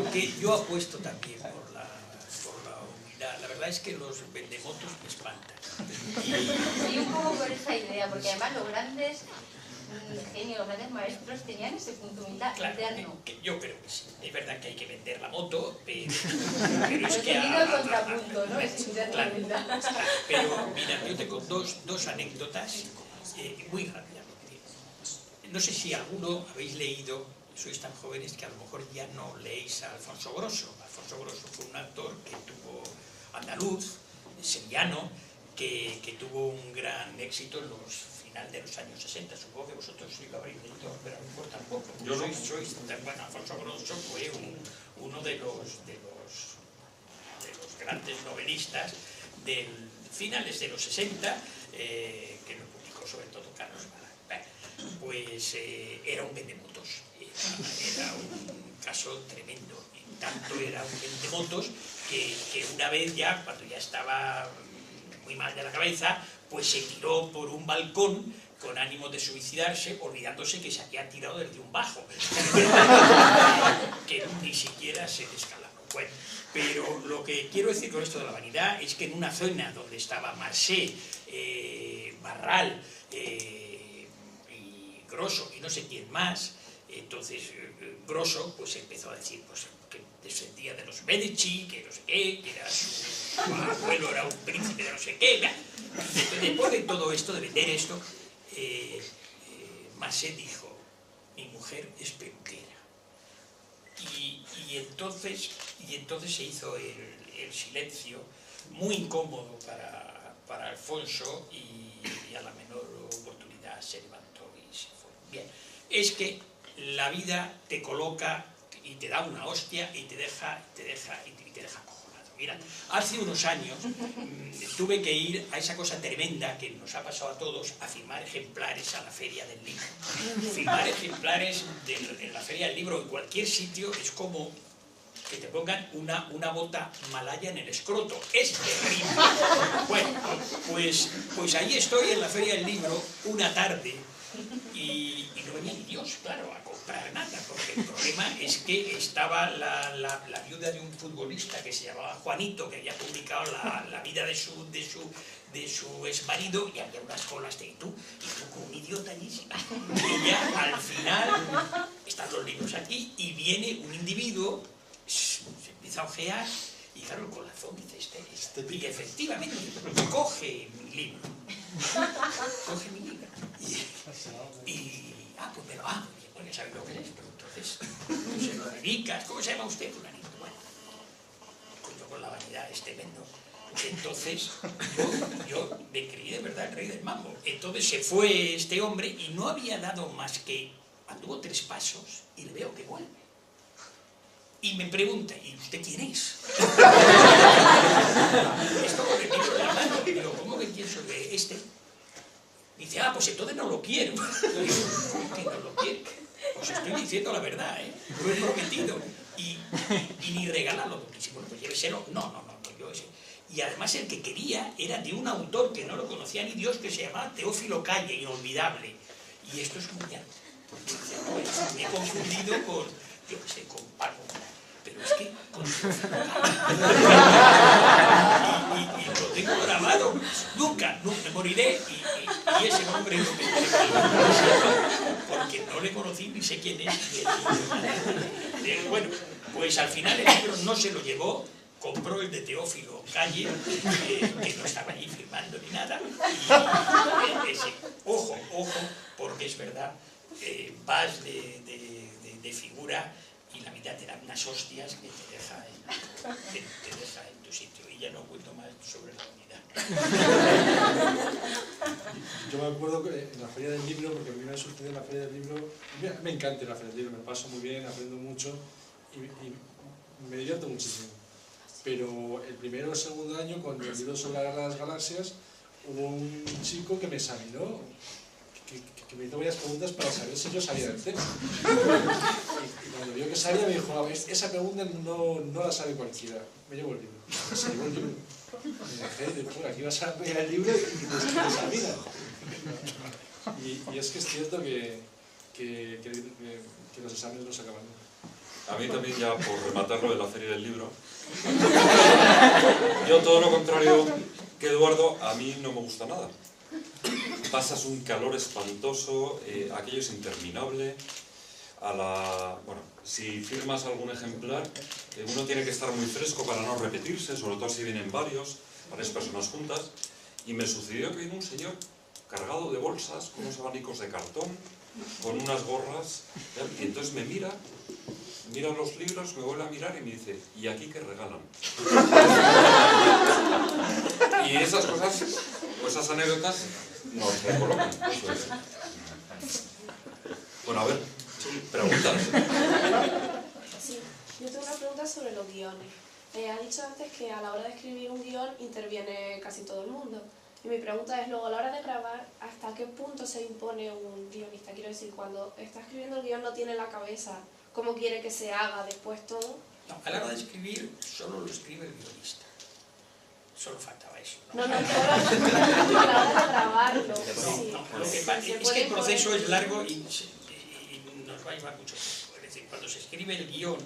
Porque yo apuesto también por la humildad. La verdad es que los vendemotos me espantan. Sí, un poco por esa idea, porque además los grandes genios, los grandes maestros tenían ese punto de humildad interno. Yo creo que sí. Es verdad que hay que vender la moto, pero es que... Teniendo el contrapunto, ¿no? Es Claro, humildad. pero mira, yo tengo dos anécdotas muy rápidamente. No sé si alguno habéis leído, sois tan jóvenes que a lo mejor ya no leéis a Alfonso Grosso. Alfonso Grosso fue un actor que tuvo andaluz, sevillano, que tuvo un gran éxito en los final de los años 60. Supongo que vosotros sí lo habréis leído, pero a lo mejor tampoco. Yo no. Bueno, Alfonso Grosso fue uno de los grandes novelistas de finales de los 60, que lo publicó sobre todo Carlos Mara. Pues era un vendemotos, era un caso tremendo. Y tanto era un vendemotos que una vez ya, cuando ya estaba muy mal de la cabeza, pues se tiró por un balcón con ánimo de suicidarse, olvidándose que se había tirado desde un bajo, que ni siquiera se descalabró. Bueno, pero lo que quiero decir con esto de la vanidad es que en una zona donde estaba Marseille, Barral, Grosso y no sé quién más. Entonces Grosso pues empezó a decir pues, que descendía de los Medici, que no sé qué, que era su abuelo era un príncipe de no sé qué. Después de todo esto, de vender esto, Masset dijo, mi mujer es peluquera. Y entonces se hizo el silencio, muy incómodo para Alfonso, y a la menor oportunidad se levantó y se fue. Bien, es que la vida te coloca y te da una hostia y te deja acojonado. Mira, hace unos años tuve que ir a esa cosa tremenda que nos ha pasado a todos, a firmar ejemplares a la Feria del Libro. Firmar ejemplares en la Feria del Libro en cualquier sitio es como que te pongan una bota malaya en el escroto. Es terrible. Bueno, pues ahí estoy en la Feria del Libro una tarde y no venía ni Dios, claro, a comprar nada, porque el problema es que estaba la viuda de un futbolista que se llamaba Juanito, que había publicado la vida de su exmarido, y había unas colas de tú como un idiota allí, y ya al final están los libros aquí y viene un individuo, se empieza a ojear y claro, el corazón dice y efectivamente coge mi libro pues ya sabes lo que es, pero entonces se lo dedicas. ¿Cómo se llama usted, fulanito? Bueno, coño, con la vanidad es tremendo. Entonces yo me creí de verdad el rey del mambo. Entonces se fue este hombre y no había dado más que anduvo 3 pasos y le veo que vuelve y me pregunta, ¿y usted quién es? Esto con el libro en la mano. Digo, ¿cómo que quién soy? Este. Dice, pues entonces no lo quiero. ¿Cómo que no lo quiere? Os estoy diciendo la verdad, lo he prometido. Y ni regálalo, porque si bueno, pues lléveselo. No, yo ese. Y además el que quería era de un autor que no lo conocía ni Dios, que se llamaba Teófilo Calle, inolvidable. Y esto es muy alto. Me he confundido con, yo qué sé, con Paco. Pero es que con y lo tengo grabado, nunca me moriré y ese nombre no me porque no le conocí ni sé quién es. Bueno, pues al final el libro no se lo llevó, compró el de Teófilo Calle, que no estaba allí firmando ni nada, y ojo, porque es verdad, vas de figura y la mitad te dan unas hostias que te deja en tu sitio. Y ya no cuento más sobre la unidad. Yo me acuerdo que en la Feria del Libro, porque a mí me sucedió en la Feria del Libro, me encanta la Feria del Libro, me paso muy bien, aprendo mucho y me divierto muchísimo. Pero el primero o el segundo año, cuando el libro sobre la Guerra de las Galaxias, hubo un chico que me examinó, que me hizo varias preguntas para saber si yo sabía del tema. Y cuando vio que sabía me dijo, esa pregunta no la sabe cualquiera. Me llevo el libro. Se llevó el libro. Me dejé de aquí vas a pegar el libro y te examina. Y es que es cierto que los exámenes no se acaban nunca. A mí también, ya por rematarlo de la Feria del Libro, yo todo lo contrario que Eduardo, a mí no me gusta nada. Pasas un calor espantoso, aquello es interminable. Bueno, si firmas algún ejemplar, uno tiene que estar muy fresco para no repetirse, sobre todo si vienen varias personas juntas. Y me sucedió que vino un señor cargado de bolsas, con unos abanicos de cartón, con unas gorras, y entonces me mira los libros, me vuelve a mirar y me dice, ¿y aquí qué regalan? Y esas cosas, o esas anécdotas, nos recolocan. Eso es. Bueno, a ver, preguntas. Sí, yo tengo una pregunta sobre los guiones. Ha dicho antes que a la hora de escribir un guión interviene casi todo el mundo. Y mi pregunta es, luego a la hora de grabar, ¿hasta qué punto se impone un guionista? Quiero decir, cuando está escribiendo el guión no tiene en la cabeza cómo quiere que se haga después todo. No, a la hora de escribir solo lo escribe el guionista. Solo faltaba eso. No, solo a la hora de grabarlo. Sí. Lo que pasa es que el proceso es largo y nos va a llevar mucho tiempo. Es decir, cuando se escribe el guión,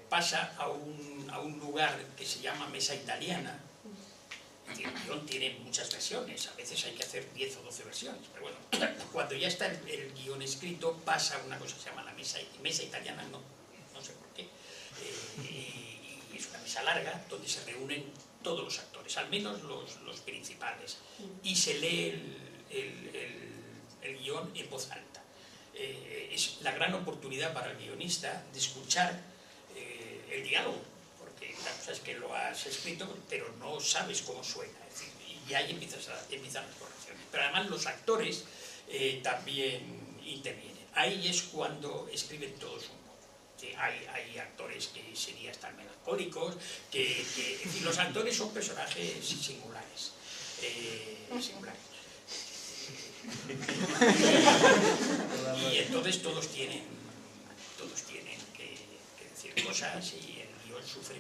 pasa a un lugar que se llama mesa italiana, el guión tiene muchas versiones, a veces hay que hacer 10 o 12 versiones, pero bueno, cuando ya está el guión escrito pasa una cosa que se llama la mesa italiana, no sé por qué, y es una mesa larga donde se reúnen todos los actores, al menos los principales, y se lee el guión en voz alta. Es la gran oportunidad para el guionista de escuchar el diálogo, porque la cosa es que lo has escrito pero no sabes cómo suena, es decir, y ahí empiezan las correcciones. Pero además los actores también intervienen. Ahí es cuando escriben todos un poco. Hay actores que serían estar melancólicos, es decir, los actores son personajes singulares. Y entonces todos tienen que decir cosas y el guión sufre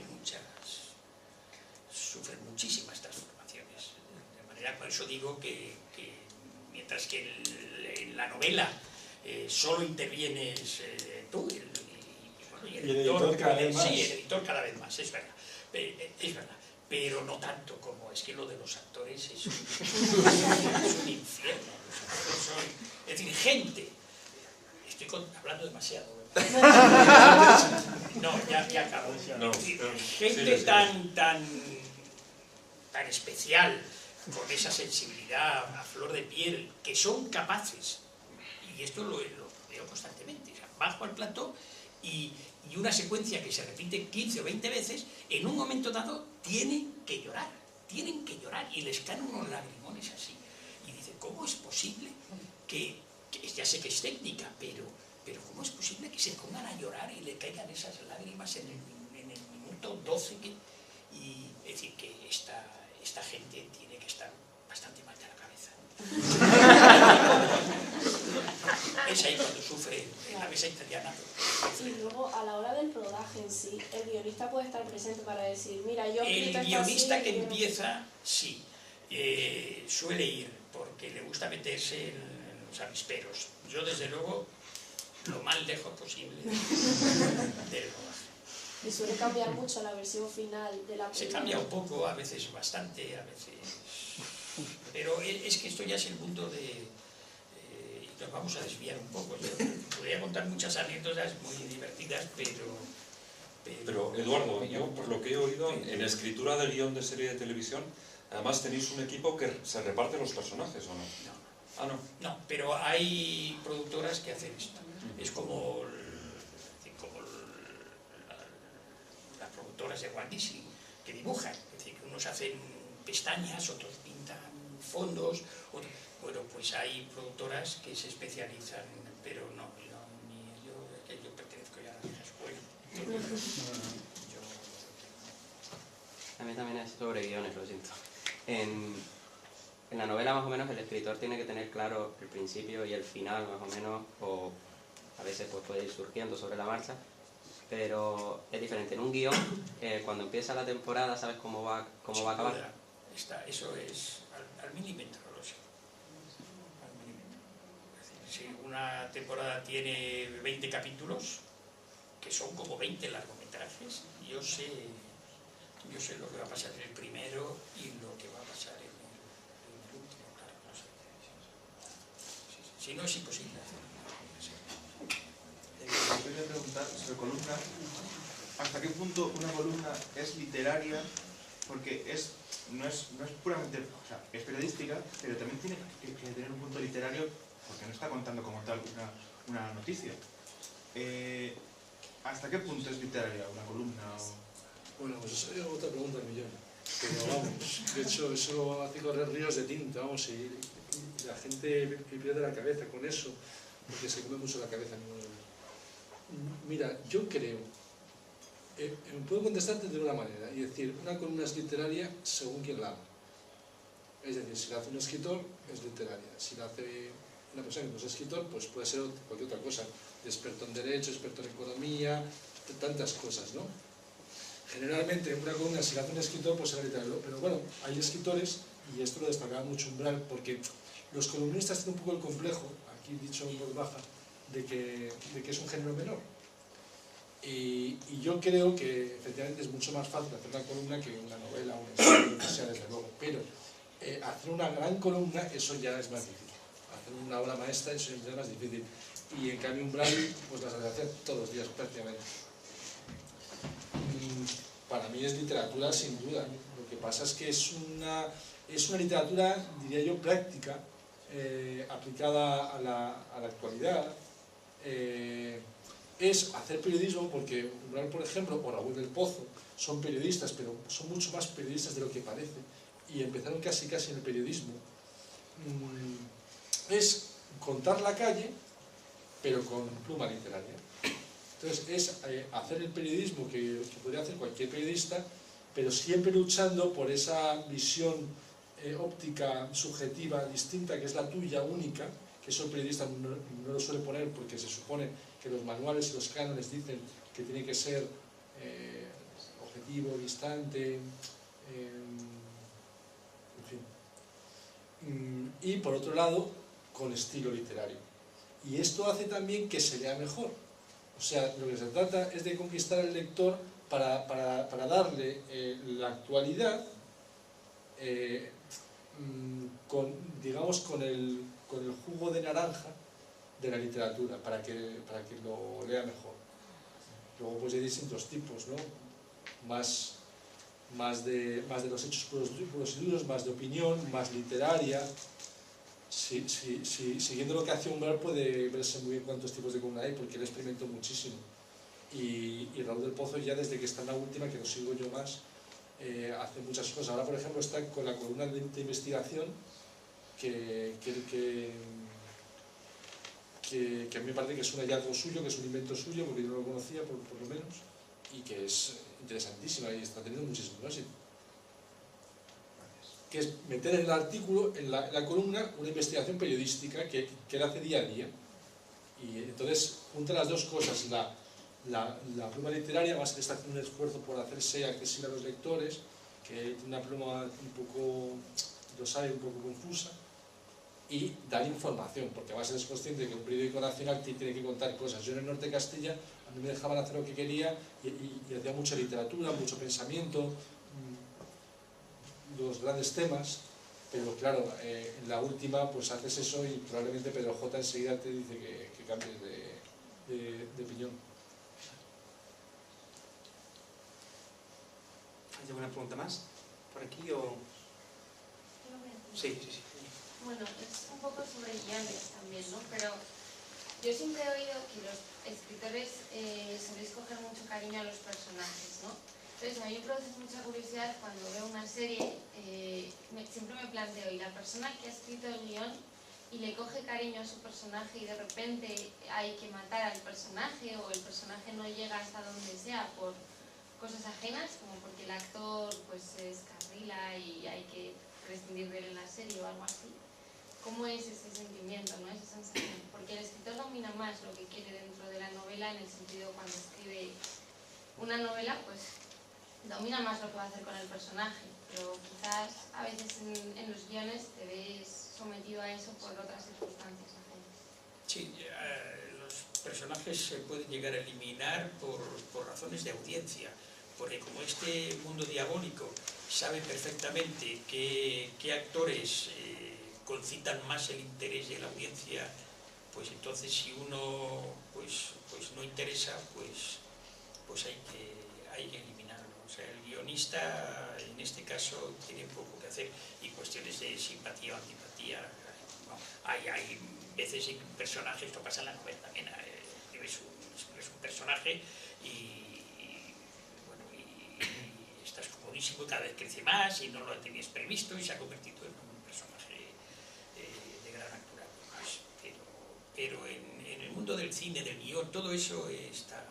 muchísimas transformaciones. De manera, por eso digo que mientras que en la novela solo intervienes tú y el editor cada vez más. Sí, el editor cada vez más, es verdad. Pero no tanto como es que lo de los actores es un infierno. Es decir, gente, estoy hablando demasiado, ¿verdad? No, ya acabo. No, gente tan especial, con esa sensibilidad a flor de piel, que son capaces, y esto lo veo constantemente, o sea, bajo al plató y una secuencia que se repite 15 o 20 veces, en un momento dado tienen que llorar, y les caen unos lagrimones así. Y dice, ¿cómo es posible que ya sé que es técnica, pero ¿cómo es posible que se pongan a llorar y le caigan esas lágrimas en el minuto 12? Y es decir, que esta gente tiene que estar bastante mal de la cabeza. Es ahí cuando sufre en la mesa italiana. Y luego, a la hora del rodaje en sí, el guionista puede estar presente para decir, mira, yo he escrito el esto guionista así, que empieza, sí, suele ir, porque le gusta meterse en los avisperos. Yo, desde luego, lo más lejos posible del rodaje. Y suele cambiar mucho la versión final de la película. Se cambia un poco, a veces bastante, a veces... Pero es que esto ya es el mundo de... nos vamos a desviar un poco. Yo podría contar muchas anécdotas muy divertidas, Pero Eduardo, yo por lo que he oído, en escritura de guión de serie de televisión, además tenéis un equipo que se reparte los personajes, ¿o no? No. Ah, no. No, pero hay productoras que hacen esto. Es como las productoras de Walt Disney, que dibujan. Es decir, que unos hacen pestañas, otros pintan fondos. Bueno, pues hay productoras que se especializan, pero no, yo pertenezco ya a la vieja escuela. A mí también es sobre guiones, lo siento. En la novela, más o menos, el escritor tiene que tener claro el principio y el final, más o menos, o a veces pues, puede ir surgiendo sobre la marcha, pero es diferente. En un guión, cuando empieza la temporada, sabes cómo va a acabar. Eso es al milímetro, lo sé. Al milímetro. Es decir, si una temporada tiene 20 capítulos, que son como 20 largometrajes, yo sé lo que va a pasar en el primero y lo que va a pasar en el último, claro, no sé. Si no, es imposible hacerlo. Yo quería preguntar sobre columna, ¿hasta qué punto una columna es literaria? Porque no es puramente, o sea, es periodística, pero también tiene que tener un punto literario, porque no está contando como tal una noticia. ¿Hasta qué punto es literaria una columna? Bueno, pues eso es otra pregunta del millón. Pero vamos, de hecho, eso hace correr ríos de tinta, vamos, y la gente pierde la cabeza con eso, porque se come mucho la cabeza. Mira, yo creo, puedo contestarte de una manera, y decir, una columna es literaria según quien la haga. Es decir, si la hace un escritor, es literaria. Si la hace una persona que no es escritor, pues puede ser cualquier otra cosa. Experto en derecho, experto en economía, tantas cosas, ¿no? Generalmente una columna, si la hace un escritor, pues será literario. Pero bueno, hay escritores, y esto lo destacaba mucho Umbral, porque los columnistas tienen un poco el complejo, aquí dicho en voz baja, de que es un género menor. Y yo creo que efectivamente es mucho más fácil hacer una columna que una novela o un ensayo, lo que sea, desde luego, pero hacer una gran columna, eso ya es más difícil. Hacer una obra maestra, eso ya es más difícil. Y en cambio Umbral, pues las hacer todos los días prácticamente. Para mí es literatura sin duda. Lo que pasa es que es una literatura, diría yo, práctica, aplicada a la actualidad. Es hacer periodismo, porque Umbral, por ejemplo, o Raúl del Pozo, son periodistas, pero son mucho más periodistas de lo que parece, y empezaron casi en el periodismo. Es contar la calle, pero con pluma literaria. Entonces es hacer el periodismo que podría hacer cualquier periodista, pero siempre luchando por esa visión óptica subjetiva distinta, que es la tuya, única, que eso el periodista no lo suele poner porque se supone que los manuales y los cánones dicen que tiene que ser objetivo, distante, en fin. Y por otro lado, con estilo literario. Y esto hace también que se lea mejor. O sea, lo que se trata es de conquistar al lector para darle la actualidad, digamos, con el jugo de naranja de la literatura, para que lo lea mejor. Luego pues hay distintos tipos, ¿no? Más de los hechos puros y duros, más de opinión, más literaria. Siguiendo lo que hace Umbral puede verse muy bien cuántos tipos de columna hay, porque él experimentó muchísimo. Y Raúl del Pozo, ya desde que está en la última, que lo sigo yo más, hace muchas cosas. Ahora, por ejemplo, está con la columna de investigación, que a mí me parece que es un hallazgo suyo, que es un invento suyo, porque yo no lo conocía, por lo menos, y que es interesantísima y está teniendo muchísimo éxito. Que es meter en el artículo, en la columna, una investigación periodística que él hace día a día. Y entonces junta las dos cosas, la pluma literaria, además él está haciendo un esfuerzo por hacerse accesible a los lectores, que tiene una pluma un poco, lo sabe, un poco confusa, y dar información, porque además él es consciente de que un periódico nacional tiene que contar cosas. Yo en el norte de Castilla, a mí me dejaban hacer lo que quería y hacía mucha literatura, mucho pensamiento, los grandes temas, pero claro, en la última pues haces eso y probablemente Pedro J enseguida te dice que cambies de opinión. ¿Hay alguna pregunta más? ¿Por aquí o...? Sí. Bueno, es un poco sobre guiones también, ¿no? Pero yo siempre he oído que los escritores soléis coger mucho cariño a los personajes, ¿no? Entonces a mí me produce mucha curiosidad cuando veo una serie, siempre me planteo, ¿y la persona que ha escrito el guión y le coge cariño a su personaje y de repente hay que matar al personaje o el personaje no llega hasta donde sea por cosas ajenas, como porque el actor pues se descarrila y hay que prescindir de él en la serie o algo así? ¿Cómo es ese sentimiento, ¿no? Esa sensación? Porque el escritor domina más lo que quiere dentro de la novela, en el sentido cuando escribe una novela, pues domina más lo que va a hacer con el personaje, pero quizás a veces en los guiones te ves sometido a eso por otras circunstancias ajenas. Sí, los personajes se pueden llegar a eliminar por razones de audiencia, porque como este mundo diabólico sabe perfectamente qué actores concitan más el interés de la audiencia, pues entonces si uno pues no interesa, pues hay que eliminarlo. O sea, el guionista en este caso tiene poco que hacer, y cuestiones de simpatía o antipatía. No, hay veces en personajes, esto pasa en la novela también, es un personaje y estás comodísimo, cada vez crece más y no lo tenías previsto y se ha convertido en un personaje de gran altura. Pero en el mundo del cine, del guión, todo eso está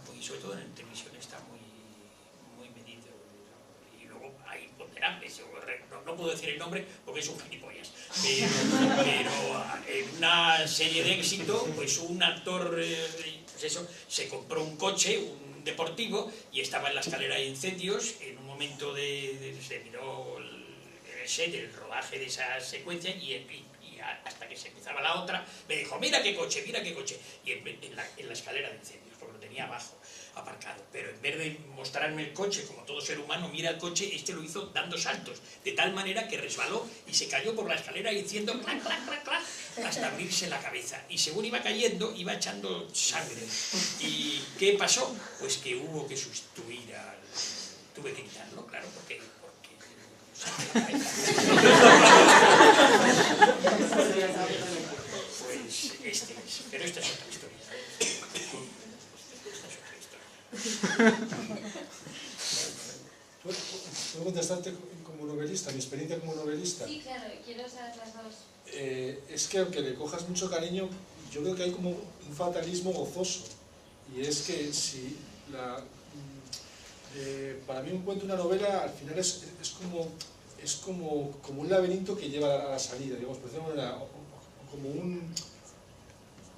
muy, sobre todo en televisión, está muy medido. Y luego hay imponderables, no puedo decir el nombre porque es un gilipollas, pero en una serie de éxito, pues un actor pues eso, se compró un coche, un deportivo, y estaba en la escalera de incendios. En un momento se miró el set, el rodaje de esa secuencia, y hasta que se empezaba la otra, me dijo, mira qué coche, y en la escalera de incendios, porque tenía abajo, aparcado. Pero en vez de mostrarme el coche, como todo ser humano mira el coche, este lo hizo dando saltos, de tal manera que resbaló y se cayó por la escalera diciendo clac, clac, clac, clac, hasta abrirse la cabeza. Y según iba cayendo, iba echando sangre. ¿Y qué pasó? Pues que hubo que sustituir al... Tuve que quitarlo, claro, porque pues este es, pero esta es otra historia. ¿Puedo contestarte como novelista, mi experiencia como novelista? Sí, claro, quiero saber las dos. Es que aunque le cojas mucho cariño, yo creo que hay como un fatalismo gozoso. Y es que si para mí un cuento, una novela, al final es como un laberinto que lleva a la salida, digamos, por decirlo de una manera, como un...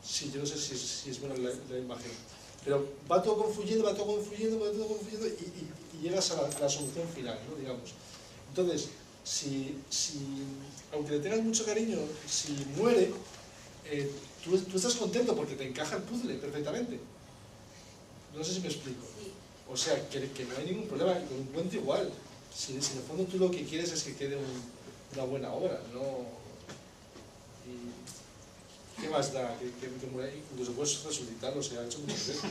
Sí, yo no sé si es buena la imagen, pero va todo confluyendo y llegas a la solución final, ¿no? Digamos. Entonces, aunque le tengas mucho cariño, si muere, tú estás contento porque te encaja el puzzle perfectamente. No sé si me explico. O sea, que no hay ningún problema, con un cuento igual. Si en el fondo tú lo que quieres es que quede una buena obra, ¿no? Y ¿qué más da? Que muera, incluso puedes resucitarlo, se ha hecho muchas veces.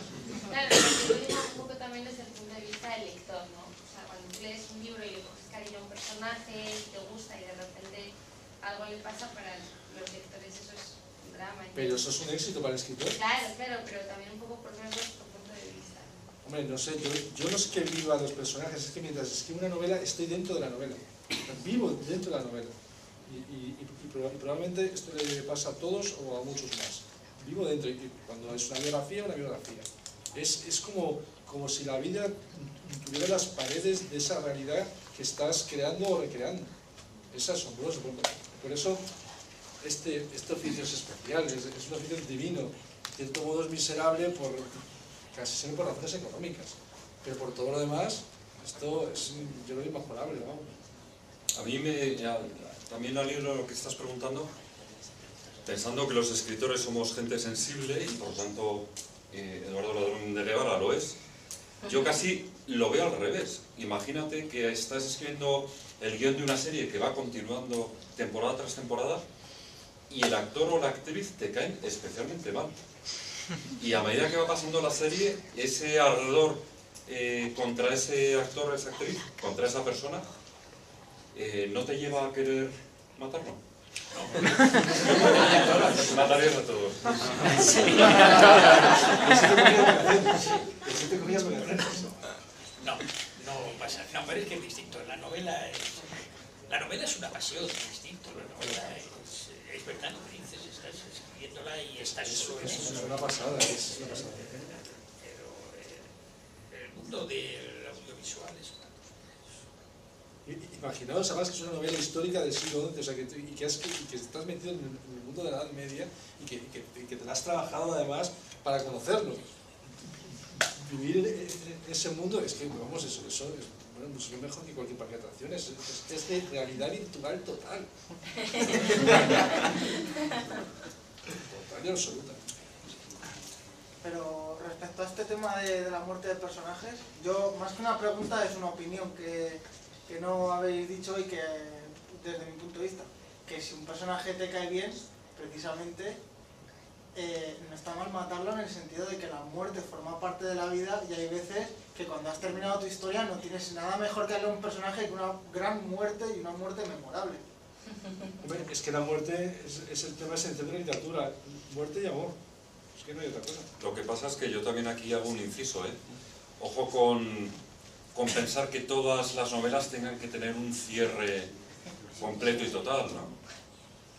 Claro, lo que digo un poco también desde el punto de vista del lector, ¿no? O sea, cuando tú lees un libro y le coges cariño a un personaje y te gusta y de repente algo le pasa, para los lectores eso es un drama. Pero eso es un éxito para el escritor. Claro, pero también un poco por ver vuestro punto de vista. Hombre, no sé, yo no es que viva a los personajes, es que mientras escribo una novela estoy dentro de la novela, vivo dentro de la novela. Y probablemente esto le pasa a todos o a muchos más. Vivo dentro, y cuando es una biografía. Es como si la vida tuviera las paredes de esa realidad que estás creando o recreando. Es asombroso. Por eso este oficio es especial, es un oficio divino. En cierto modo es miserable casi siempre por razones económicas. Pero por todo lo demás, esto es, yo lo veo inmejorable, vamos. A mí también al hilo de lo que estás preguntando, pensando que los escritores somos gente sensible y por tanto Eduardo Ladrón de Guevara lo es, yo casi lo veo al revés. Imagínate que estás escribiendo el guión de una serie que va continuando temporada tras temporada y el actor o la actriz te caen especialmente mal. Y a medida que va pasando la serie, ese ardor contra ese actor o esa actriz, contra esa persona, ¿no te lleva a querer matarlo? No. Matarías a todos. No pasa. No, pero es que es distinto. La novela es una pasión, es distinto. La novela es verdad, lo que dices, estás escribiéndola y estás solo en eso. Es una pasada, es una pasada. Pero el mundo del audiovisual es una cosa. Imaginaos además que es una novela histórica del siglo XI, o sea, que estás metido en el mundo de la Edad Media y que te la has trabajado además para conocerlo. Vivir en ese mundo es que, vamos, eso es mucho mejor que cualquier parque de atracciones, es de realidad virtual total. Total y absoluta. Pero respecto a este tema de la muerte de personajes, yo más que una pregunta es una opinión que no habéis dicho y que desde mi punto de vista, que si un personaje te cae bien, precisamente no está mal matarlo en el sentido de que la muerte forma parte de la vida y hay veces que cuando has terminado tu historia no tienes nada mejor que darle a un personaje que una gran muerte y una muerte memorable. Es que la muerte es el tema esencial de la literatura, muerte y amor, es que no hay otra cosa. Lo que pasa es que yo también aquí hago un inciso, Ojo con pensar que todas las novelas tengan que tener un cierre completo y total, ¿no?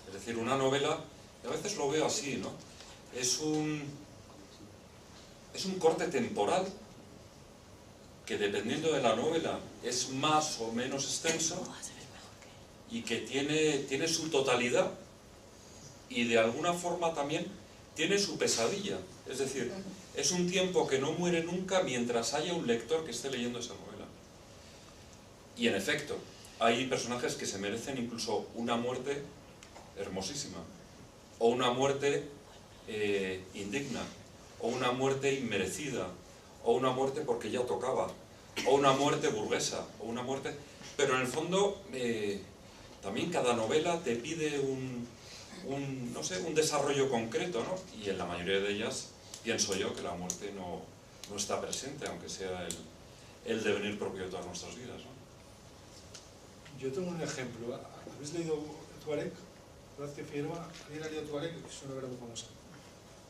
Es decir, una novela, y a veces lo veo así, ¿no? Es un corte temporal que dependiendo de la novela es más o menos extenso y que tiene su totalidad y de alguna forma también tiene su pesadilla. Es decir, es un tiempo que no muere nunca mientras haya un lector que esté leyendo esa novela. Y en efecto, hay personajes que se merecen incluso una muerte hermosísima o una muerte indigna o una muerte inmerecida, o una muerte porque ya tocaba, o una muerte burguesa, o una muerte... Pero en el fondo, también cada novela te pide no sé, un desarrollo concreto, ¿no? Y en la mayoría de ellas pienso yo que la muerte no está presente, aunque sea el devenir propio de todas nuestras vidas, ¿no? Yo tengo un ejemplo. ¿Habéis leído Tuareg? Horacio Figueroa. ¿Alguien ha leído Tuareg? Es una obra muy famosa.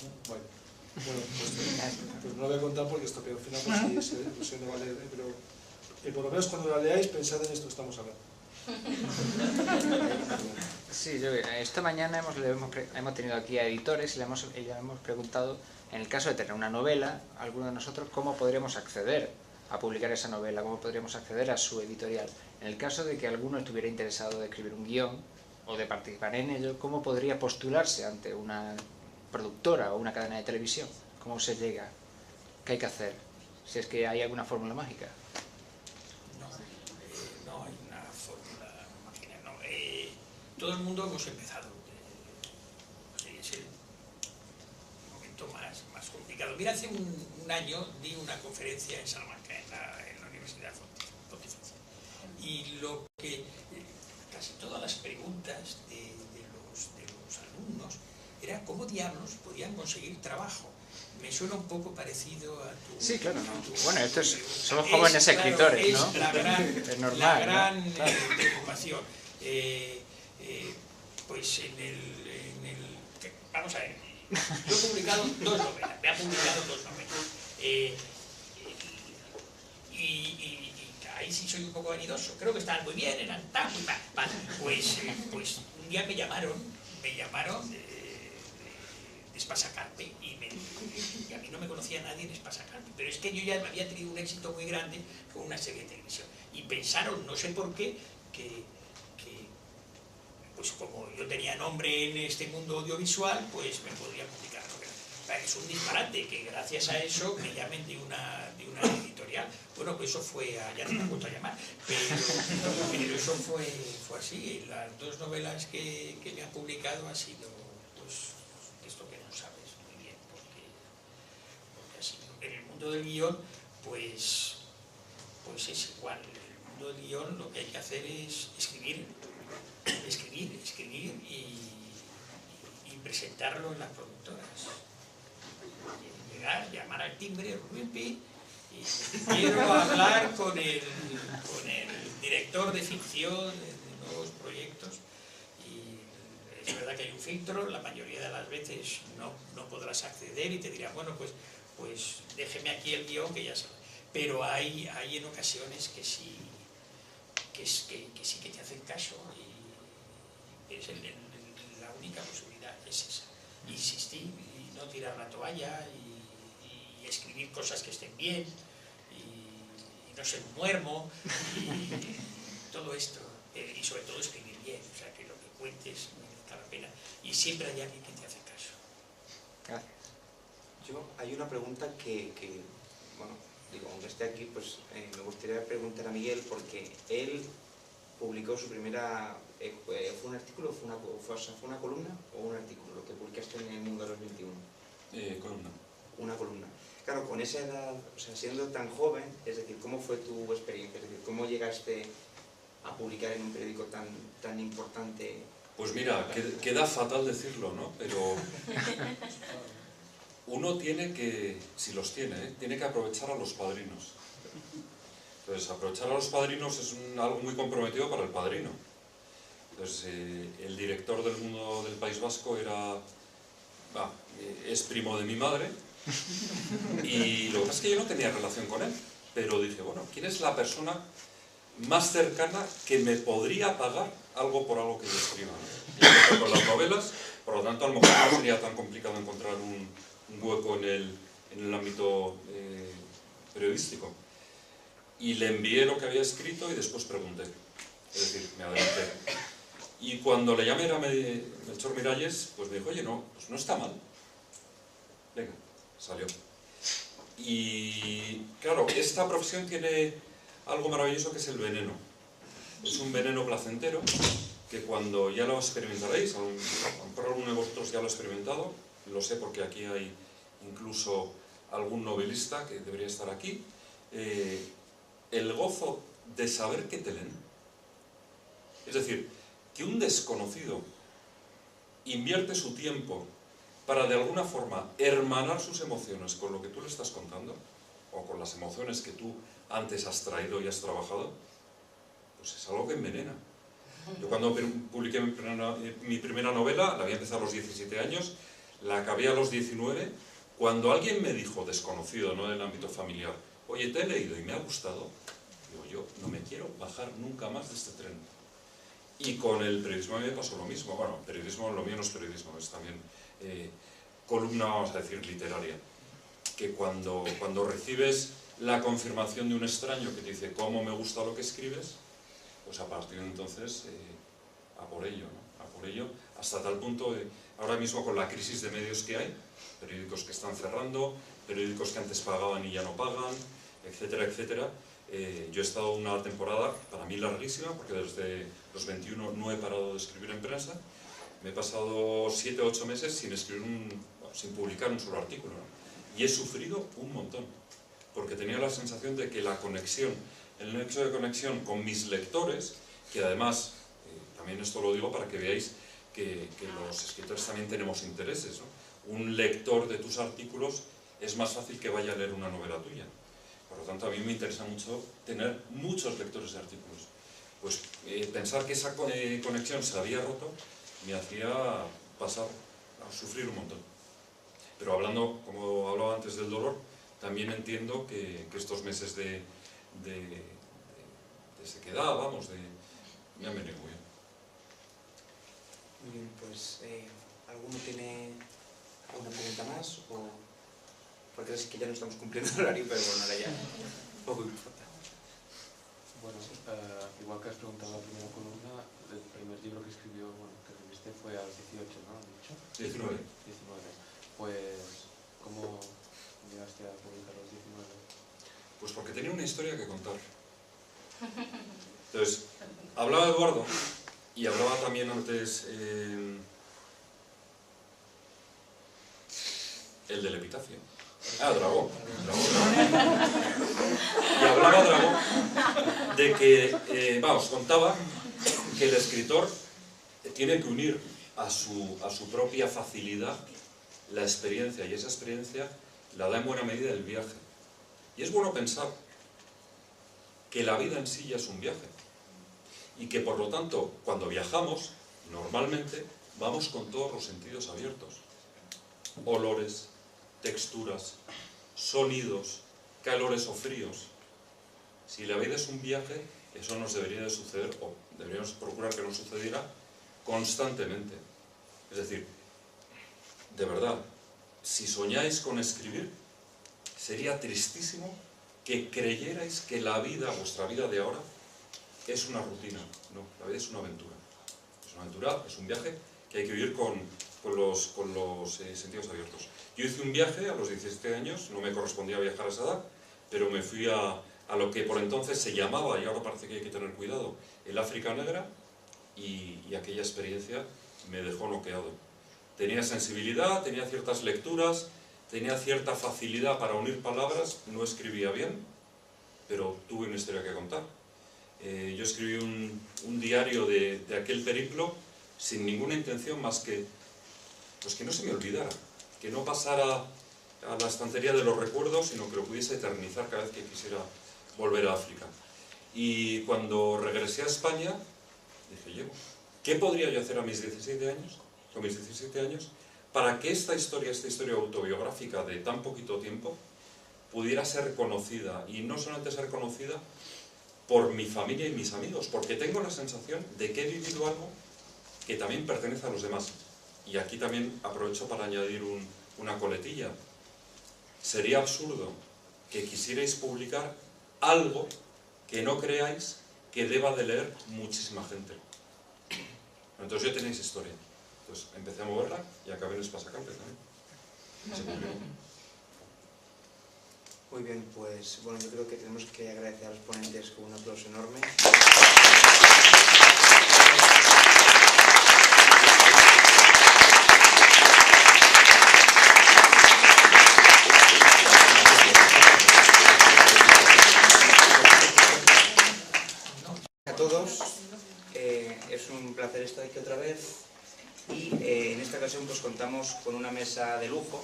¿No? Bueno, pues no lo voy a contar porque esto, pero al final pues sí no va a leer, pero por lo menos cuando la leáis pensad en esto que estamos hablando. Sí, esta mañana hemos tenido aquí a editores y le hemos preguntado, en el caso de tener una novela, alguno de nosotros, cómo podríamos acceder a publicar esa novela, cómo podríamos acceder a su editorial. En el caso de que alguno estuviera interesado de escribir un guión o de participar en ello, ¿cómo podría postularse ante una productora o una cadena de televisión? ¿Cómo se llega? ¿Qué hay que hacer? Si es que hay alguna fórmula mágica. No hay una fórmula mágica, no. Todo el mundo hemos empezado. Es el momento más complicado. Mira, hace un año di una conferencia en Salamanca, en la Universidad Pontificia. Y lo que casi todas las preguntas de los alumnos era cómo diablos podían conseguir trabajo. Me suena un poco parecido a tu... Sí, claro, no. Bueno, somos jóvenes escritores, es ¿no? Es normal, la gran ¿no? Claro. preocupación. Pues vamos a ver, yo he publicado dos novelas, y ahí sí soy un poco vanidoso, creo que estaban muy bien, eran tan muy mal. Pues un día me llamaron de Espasacarpe y a mí no me conocía nadie en Espasacarpe, pero es que yo ya había tenido un éxito muy grande con una serie de televisión y pensaron, no sé por qué, que pues como yo tenía nombre en este mundo audiovisual, pues me podría publicar novelas. Es un disparate que gracias a eso me llamen de una editorial. Bueno, pues eso fue, ya no me han vuelto a llamar, pero eso fue así. Las dos novelas que me han publicado ha sido pues esto que no sabes muy bien, porque ha sido en el mundo del guión, pues es igual. En el mundo del guión lo que hay que hacer es escribir y presentarlo en las productoras. Llegar, llamar al timbre, y quiero hablar con el director de ficción de nuevos proyectos. Y es verdad que hay un filtro, la mayoría de las veces no podrás acceder y te dirán, bueno, pues déjeme aquí el guión que ya sabes. Pero hay en ocasiones que sí que te hacen caso y es la única posibilidad, es esa. Insistir y no tirar la toalla y escribir cosas que estén bien y no ser un muermo y todo esto, y sobre todo escribir bien, o sea que lo que cuentes merezca la pena y siempre hay alguien que te hace caso. Gracias. Hay una pregunta que bueno, digo, aunque esté aquí, pues me gustaría preguntar a Miguel, porque él publicó su primera... ¿fue un artículo, fue una columna o un artículo lo que publicaste en El Mundo de los 21? Columna. Una columna. Claro, con esa edad, o sea, siendo tan joven, es decir, ¿cómo fue tu experiencia? Es decir, ¿cómo llegaste a publicar en un periódico tan importante? Pues mira, queda fatal decirlo, ¿no? Pero uno tiene que, si los tiene, tiene que aprovechar a los padrinos. Entonces, aprovechar a los padrinos es algo muy comprometido para el padrino. Entonces, el director del Mundo del País Vasco es primo de mi madre, y lo que pasa es que yo no tenía relación con él, pero dije, bueno, ¿quién es la persona más cercana que me podría pagar algo por algo que yo escriba? Yo empecé con las novelas, por lo tanto a lo mejor no sería tan complicado encontrar un hueco en el ámbito periodístico. Y le envié lo que había escrito y después pregunté, es decir, me adelanté. Y cuando le llamé a Melchor Miralles, pues me dijo, oye, pues no está mal. Venga, salió. Y claro, esta profesión tiene algo maravilloso que es el veneno. Es un veneno placentero que cuando ya lo experimentaréis, a lo mejor alguno de vosotros ya lo ha experimentado, lo sé porque aquí hay incluso algún novelista que debería estar aquí, el gozo de saber que te leen. Es decir, que un desconocido invierte su tiempo para de alguna forma hermanar sus emociones con lo que tú le estás contando, o con las emociones que tú antes has traído y has trabajado, pues es algo que envenena. Yo cuando publiqué mi primera novela, la había empezado a los 17 años, la acabé a los 19, cuando alguien me dijo, desconocido, no del ámbito familiar, oye, te he leído y me ha gustado, digo, yo no me quiero bajar nunca más de este tren. Y con el periodismo a mí me pasó lo mismo. Bueno, periodismo, lo mío no es periodismo, es también columna, vamos a decir, literaria. Que cuando recibes la confirmación de un extraño que te dice cómo me gusta lo que escribes, pues a partir de entonces a por ello, ¿no? A por ello, hasta tal punto, ahora mismo con la crisis de medios que hay, periódicos que están cerrando, periódicos que antes pagaban y ya no pagan, etcétera, etcétera. Yo he estado una temporada, para mí larguísima, porque desde los 21 no he parado de escribir en prensa. Me he pasado 7 o 8 meses sin escribir sin publicar un solo artículo, ¿no? Y he sufrido un montón, porque tenía la sensación de que la conexión, el nexo de conexión con mis lectores, que además, también esto lo digo para que veáis que los escritores también tenemos intereses, ¿no? Un lector de tus artículos es más fácil que vaya a leer una novela tuya. Por lo tanto, a mí me interesa mucho tener muchos lectores de artículos. Pues pensar que esa conexión se había roto me hacía pasar a sufrir un montón. Pero hablando, como hablaba antes del dolor, también entiendo que estos meses de sequedad, vamos, me han venido muy bien. Muy bien, pues, ¿alguno tiene alguna pregunta más? Porque es que ya no estamos cumpliendo el horario, pero bueno, ahora ya poco importa. Bueno, igual que has preguntado la primera columna, el primer libro que escribió, bueno, que escribiste fue a los 18, ¿no? ¿Has dicho? 19. Pues, ¿cómo llegaste a publicar a los 19? Pues porque tenía una historia que contar. Entonces, hablaba Eduardo, y hablaba también antes el del epitafio. Dragón. Y hablaba Dragón de que, contaba que el escritor tiene que unir a su propia facilidad la experiencia, y esa experiencia la da en buena medida el viaje. Y es bueno pensar que la vida en sí ya es un viaje, y que por lo tanto, cuando viajamos, normalmente vamos con todos los sentidos abiertos. Olores, texturas, sonidos, calores o fríos. Si la vida es un viaje, eso nos debería de suceder, o deberíamos procurar que nos sucediera constantemente. Es decir, de verdad, si soñáis con escribir, sería tristísimo que creyerais que la vida, vuestra vida de ahora, es una rutina. No, la vida es una aventura. Es una aventura, es un viaje que hay que vivir con los sentidos abiertos. Yo hice un viaje a los 17 años, no me correspondía viajar a esa edad, pero me fui a lo que por entonces se llamaba, y ahora parece que hay que tener cuidado, el África Negra, y aquella experiencia me dejó noqueado. Tenía sensibilidad, tenía ciertas lecturas, tenía cierta facilidad para unir palabras, no escribía bien, pero tuve una historia que contar. Yo escribí un diario de aquel periplo sin ninguna intención más que, pues que no se me olvidara, que no pasara a la estantería de los recuerdos, sino que lo pudiese eternizar cada vez que quisiera volver a África. Y cuando regresé a España, dije, ¿qué podría yo hacer a mis 17 años? Con mis 17 años, para que esta historia autobiográfica de tan poquito tiempo, pudiera ser conocida, y no solamente ser conocida por mi familia y mis amigos, porque tengo la sensación de que he vivido algo que también pertenece a los demás. Y aquí también aprovecho para añadir una coletilla. Sería absurdo que quisierais publicar algo que no creáis que deba de leer muchísima gente. Entonces ya tenéis historia. Entonces empecé a moverla y acabé en Espasacampe también. Muy bien, pues bueno, yo creo que tenemos que agradecer a los ponentes con un aplauso enorme. ocasión pues contamos con una mesa de lujo.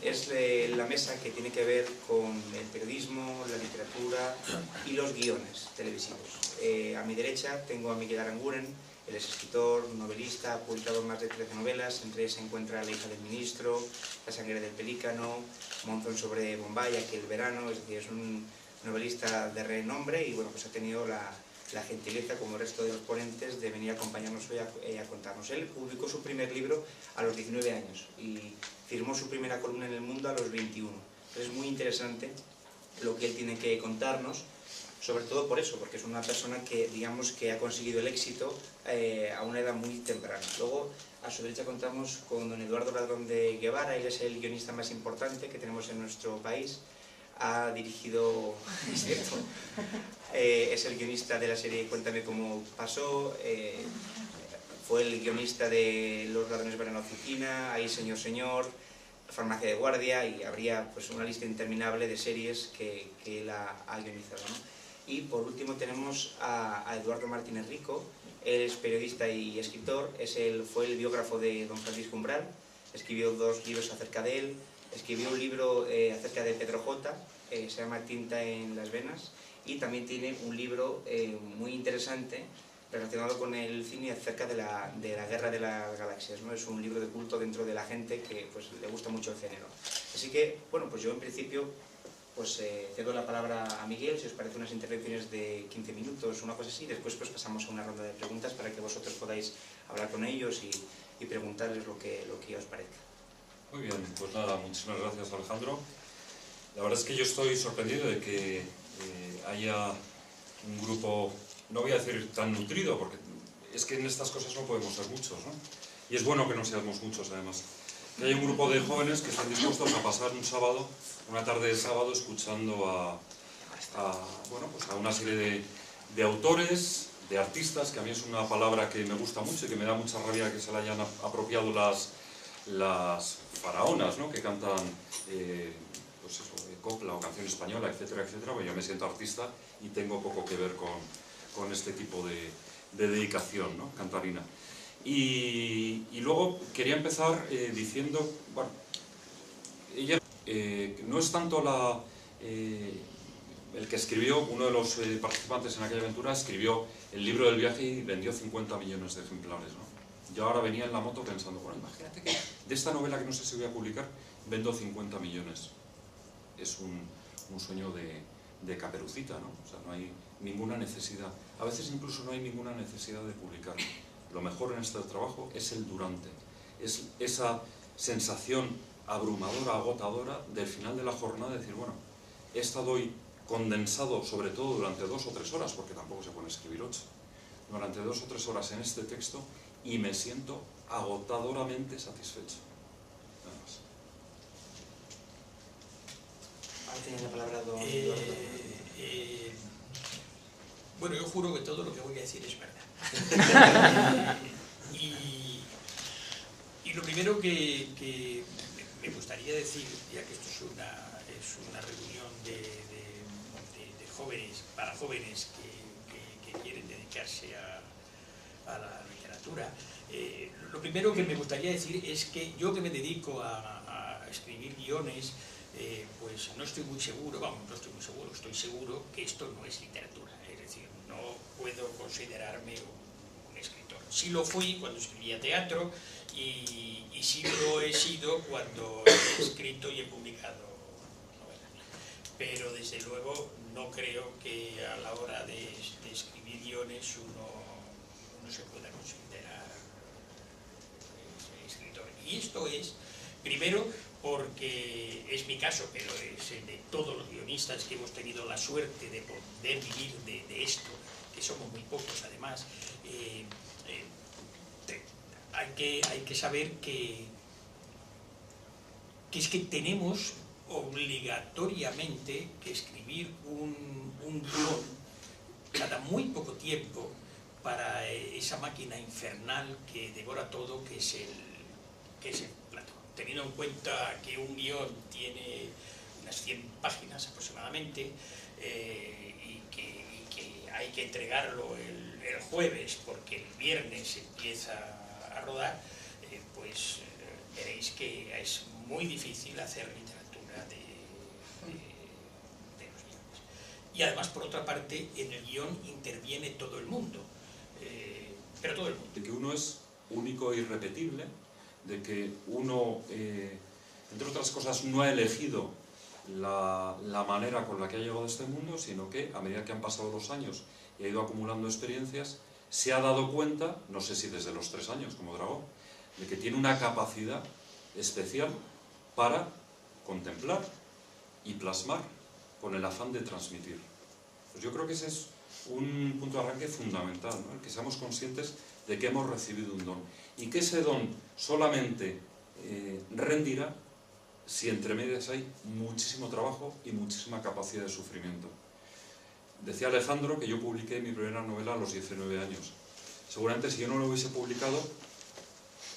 Es la mesa que tiene que ver con el periodismo, la literatura y los guiones televisivos. A mi derecha tengo a Miguel Aranguren. Él es escritor, novelista, ha publicado más de 13 novelas, entre ellas se encuentra La hija del ministro, La sangre del pelícano, Monzón sobre Bombay, Aquel verano. Es decir, es un novelista de renombre y bueno, pues ha tenido la gentileza, como el resto de los ponentes, de venir a acompañarnos hoy a contarnos. Él publicó su primer libro a los 19 años y firmó su primera columna en El Mundo a los 21. Entonces es muy interesante lo que él tiene que contarnos, sobre todo por eso, porque es una persona que, digamos, que ha conseguido el éxito a una edad muy temprana. Luego, a su derecha contamos con don Eduardo Ladrón de Guevara. Él es el guionista más importante que tenemos en nuestro país. Ha dirigido, es cierto, es el guionista de la serie Cuéntame cómo pasó, fue el guionista de Los ladrones van a la oficina, Ahí señor señor, Farmacia de guardia, y habría pues una lista interminable de series que él ha guionizado, ¿no? Y por último tenemos a Eduardo Martínez Rico. Él es periodista y escritor, fue el biógrafo de don Francisco Umbral, escribió 2 libros acerca de él. Escribió un libro acerca de Pedro J, se llama Tinta en las venas, y también tiene un libro muy interesante relacionado con el cine acerca de la Guerra de las Galaxias, ¿no? Es un libro de culto dentro de la gente que pues, le gusta mucho el género. Así que, bueno, pues yo en principio pues cedo la palabra a Miguel, si os parece, unas intervenciones de 15 minutos, una cosa así, después pues pasamos a una ronda de preguntas para que vosotros podáis hablar con ellos y preguntarles lo que os parezca. Muy bien, pues nada, muchísimas gracias, Alejandro. La verdad es que yo estoy sorprendido de que haya un grupo, no voy a decir tan nutrido, porque es que en estas cosas no podemos ser muchos, ¿no? Y es bueno que no seamos muchos, además. Que haya un grupo de jóvenes que están dispuestos a pasar un sábado, una tarde de sábado, escuchando bueno, pues a una serie de autores, de artistas, que a mí es una palabra que me gusta mucho y que me da mucha rabia que se la hayan apropiado las faraonas, ¿no? Que cantan pues eso, copla o canción española, etcétera, etcétera. Pues yo me siento artista y tengo poco que ver con este tipo de dedicación, ¿no? Cantarina. Y luego quería empezar diciendo, bueno, ella no es tanto el que escribió, uno de los participantes en aquella aventura escribió el libro del viaje y vendió 50 millones de ejemplares, ¿no? Yo ahora venía en la moto pensando, bueno, imagínate que de esta novela que no sé si voy a publicar, vendo 50 millones. Es un sueño de Caperucita, ¿no? O sea, no hay ninguna necesidad. A veces incluso no hay ninguna necesidad de publicar. Lo mejor en este trabajo es el durante. Es esa sensación abrumadora, agotadora del final de la jornada, de decir, bueno, he estado hoy condensado, sobre todo durante 2 o 3 horas, porque tampoco se puede escribir 8, durante 2 o 3 horas en este texto, y me siento agotadoramente satisfecho. Nada más. Ahora tiene la palabra don Eduardo. Bueno, yo juro que todo lo que voy a decir es verdad. y lo primero que me gustaría decir, ya que esto es una reunión de jóvenes, para jóvenes que quieren dedicarse a la literatura, lo primero que me gustaría decir es que yo, que me dedico a escribir guiones, pues no estoy muy seguro, estoy seguro que esto no es literatura, es decir, no puedo considerarme un escritor. Sí lo fui cuando escribía teatro y sí lo he sido cuando he escrito y he publicado novelas. Pero desde luego no creo que a la hora de escribir guiones uno se pueda considerar escritor. Y esto es, primero, porque es mi caso, pero es el de todos los guionistas que hemos tenido la suerte de poder vivir de esto, que somos muy pocos además. Hay que saber que es que tenemos obligatoriamente que escribir un guión cada muy poco tiempo para esa máquina infernal que devora todo, que es el Platón. Teniendo en cuenta que un guión tiene unas 100 páginas aproximadamente y que hay que entregarlo el jueves porque el viernes empieza a rodar, pues veréis que es muy difícil hacer literatura de los guiones. Y además, por otra parte, en el guión interviene todo el mundo, pero todo el mundo. De que uno es único e irrepetible, de que uno, entre otras cosas, no ha elegido la manera con la que ha llegado a este mundo, sino que a medida que han pasado los años y ha ido acumulando experiencias, se ha dado cuenta, no sé si desde los 3 años como Dragó, de que tiene una capacidad especial para contemplar y plasmar con el afán de transmitir. Pues yo creo que ese es un punto de arranque fundamental, ¿no? El que seamos conscientes de que hemos recibido un don y que ese don solamente rendirá si entre medias hay muchísimo trabajo y muchísima capacidad de sufrimiento. Decía Alejandro que yo publiqué mi primera novela a los 19 años. Seguramente si yo no lo hubiese publicado,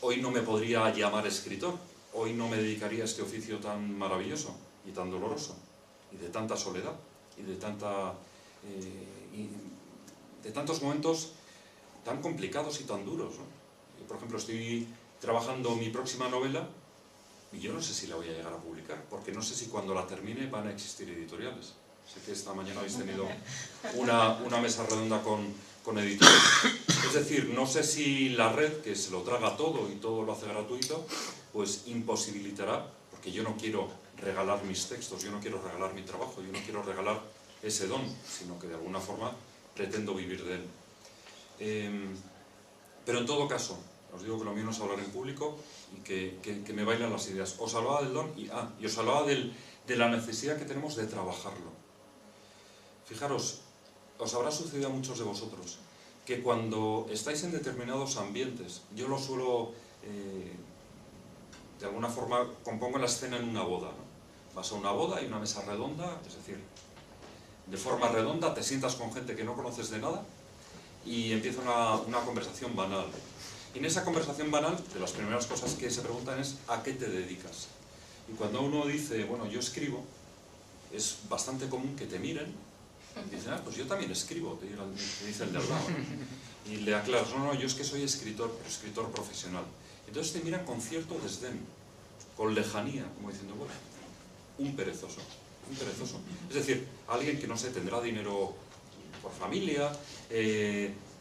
hoy no me podría llamar escritor, hoy no me dedicaría a este oficio tan maravilloso y tan doloroso, y de tanta soledad, y de tantos momentos tan complicados y tan duros, ¿no? Yo, por ejemplo, estoy trabajando mi próxima novela y yo no sé si la voy a llegar a publicar, porque no sé si cuando la termine van a existir editoriales. Sé que esta mañana habéis tenido una mesa redonda con editores. Es decir, no sé si la red, que se lo traga todo y todo lo hace gratuito, pues imposibilitará, porque yo no quiero regalar mis textos, yo no quiero regalar mi trabajo, yo no quiero regalar ese don, sino que de alguna forma pretendo vivir de él. Pero en todo caso, os digo que lo mío no es hablar en público y que me bailan las ideas. Os hablaba del don y os hablaba de la necesidad que tenemos de trabajarlo. Fijaros, os habrá sucedido a muchos de vosotros que cuando estáis en determinados ambientes, yo lo suelo, de alguna forma, compongo la escena en una boda, ¿no? Vas a una boda, hay una mesa redonda, es decir, de forma redonda, te sientas con gente que no conoces de nada y empieza una conversación banal. Y en esa conversación banal, de las primeras cosas que se preguntan es ¿a qué te dedicas? Y cuando uno dice, bueno, yo escribo, es bastante común que te miren y dicen, pues yo también escribo, te dice el de al lado, ¿no? Y le aclaras, no, yo es que soy escritor, pero escritor profesional. Entonces te miran con cierto desdén, con lejanía, como diciendo, bueno, un perezoso. Es decir, alguien que no sé, tendrá dinero por familia,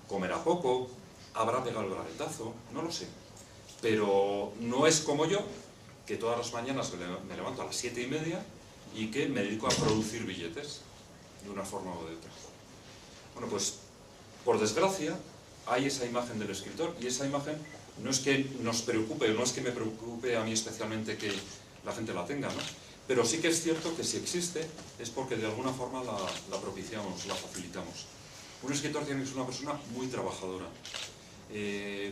comerá poco, habrá pegado el braguetazo, no lo sé. Pero no es como yo, que todas las mañanas me levanto a las 7:30 y que me dedico a producir billetes, de una forma o de otra. Bueno, pues, por desgracia, hay esa imagen del escritor, y esa imagen no es que nos preocupe, no es que me preocupe a mí especialmente que la gente la tenga, ¿no? Pero sí que es cierto que si existe, es porque de alguna forma la propiciamos, la facilitamos. Un escritor tiene que ser una persona muy trabajadora.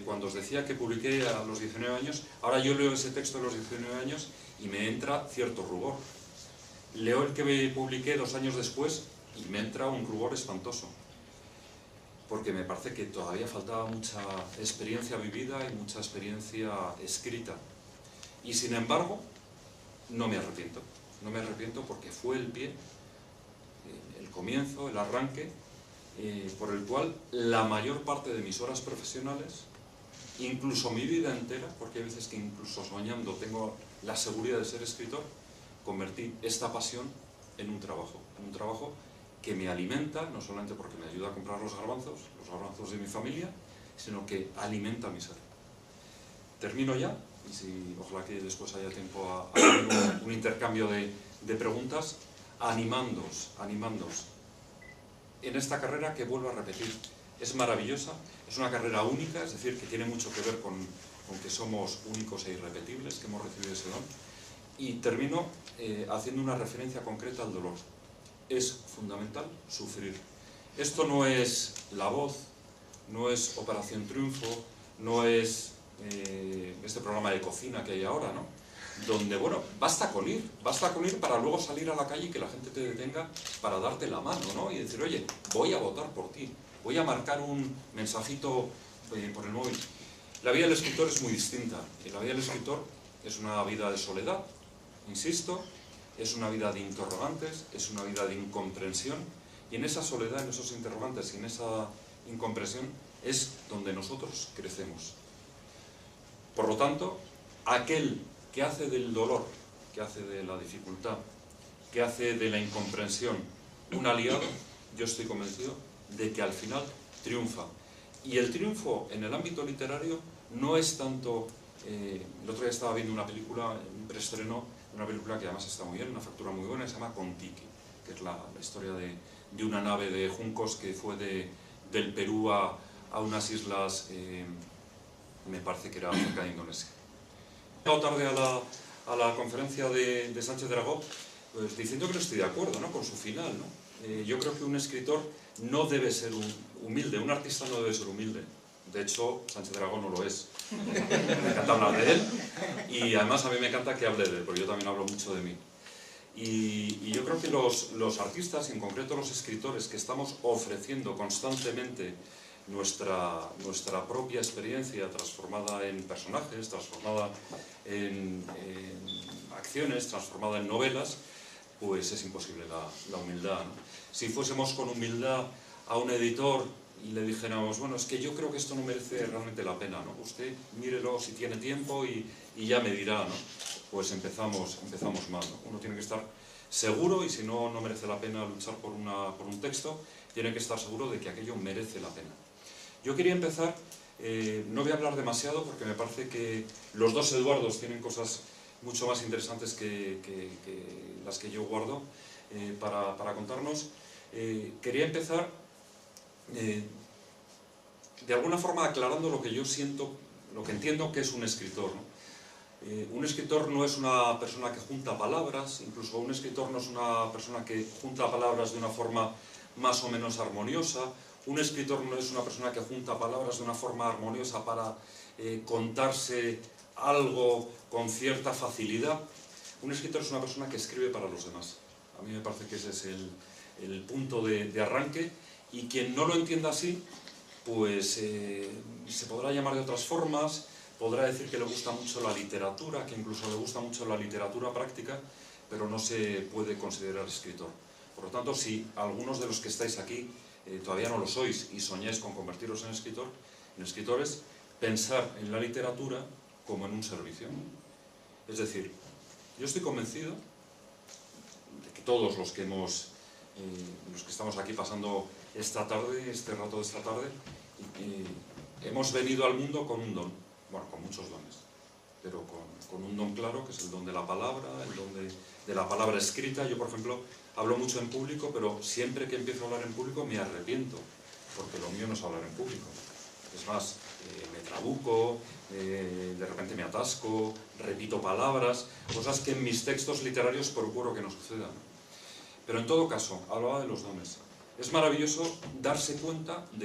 Cuando os decía que publiqué a los 19 años, ahora yo leo ese texto a los 19 años y me entra cierto rubor. Leo el que publiqué 2 años después y me entra un rubor espantoso. Porque me parece que todavía faltaba mucha experiencia vivida y mucha experiencia escrita. Y sin embargo, no me arrepiento. No me arrepiento porque fue el pie, el comienzo, el arranque, por el cual la mayor parte de mis horas profesionales, incluso mi vida entera, porque hay veces que incluso soñando tengo la seguridad de ser escritor, convertí esta pasión en un trabajo que me alimenta, no solamente porque me ayuda a comprar los garbanzos de mi familia, sino que alimenta mi ser. Termino ya, y si, ojalá que después haya tiempo a un intercambio de preguntas, animándoos en esta carrera que vuelvo a repetir, es maravillosa, es una carrera única, es decir, que tiene mucho que ver con que somos únicos e irrepetibles, que hemos recibido ese don. Y termino haciendo una referencia concreta al dolor. Es fundamental sufrir. Esto no es La Voz, no es Operación Triunfo, no es este programa de cocina que hay ahora, ¿no? Donde, bueno, basta con ir para luego salir a la calle y que la gente te detenga para darte la mano, ¿no? Y decir, oye, voy a votar por ti, voy a marcar un mensajito por el móvil. La vida del escritor es muy distinta. Y la vida del escritor es una vida de soledad, insisto, es una vida de interrogantes, es una vida de incomprensión, y en esa soledad, en esos interrogantes y en esa incomprensión es donde nosotros crecemos. Por lo tanto, aquel que hace del dolor, que hace de la dificultad, que hace de la incomprensión un aliado, yo estoy convencido de que al final triunfa. Y el triunfo en el ámbito literario no es tanto... el otro día estaba viendo una película, un preestreno, una película que además está muy bien, una factura muy buena, se llama Kon-Tiki, que es la historia de una nave de juncos que fue del Perú a unas islas, me parece que era cerca de Indonesia. He llegado tarde a la conferencia de Sánchez Dragó, pues diciendo que no estoy de acuerdo, ¿no?, con su final, ¿no? Yo creo que un escritor no debe ser humilde, un artista no debe ser humilde. De hecho, Sánchez Dragó no lo es. Me encanta hablar de él y además a mí me encanta que hable de él, porque yo también hablo mucho de mí. Y yo creo que los artistas, y en concreto los escritores, que estamos ofreciendo constantemente nuestra propia experiencia transformada en personajes, transformada en acciones, transformada en novelas, pues es imposible la humildad, ¿no? Si fuésemos con humildad a un editor y le dijéramos, bueno, es que yo creo que esto no merece realmente la pena, ¿no? Usted mírelo si tiene tiempo y ya me dirá, ¿no? Pues empezamos mal, ¿no? Uno tiene que estar seguro, y si no merece la pena luchar por un texto, tiene que estar seguro de que aquello merece la pena. Yo quería empezar, no voy a hablar demasiado porque me parece que los dos Eduardos tienen cosas mucho más interesantes que las que yo guardo para contarnos. Quería empezar de alguna forma aclarando lo que yo siento, lo que entiendo que es un escritor, ¿no? Un escritor no es una persona que junta palabras, incluso un escritor no es una persona que junta palabras de una forma más o menos armoniosa. Un escritor no es una persona que junta palabras de una forma armoniosa para contarse algo con cierta facilidad. Un escritor es una persona que escribe para los demás. A mí me parece que ese es el punto de arranque, y quien no lo entienda así, pues se podrá llamar de otras formas, podrá decir que le gusta mucho la literatura, que incluso le gusta mucho la literatura práctica, pero no se puede considerar escritor. Por lo tanto, si algunos de los que estáis aquí todavía no lo sois y soñáis con convertiros en escritores, pensar en la literatura como en un servicio. Es decir, yo estoy convencido de que todos los que estamos aquí pasando este rato de esta tarde, hemos venido al mundo con un don, bueno, con muchos dones, pero con un don claro, que es el don de la palabra, el don de la palabra escrita. Yo, por ejemplo, hablo mucho en público, pero siempre que empiezo a hablar en público me arrepiento, porque lo mío no es hablar en público. Es más, me trabuco, de repente me atasco, repito palabras, cosas que en mis textos literarios procuro que no sucedan. Pero en todo caso, hablaba de los dones. Es maravilloso darse cuenta de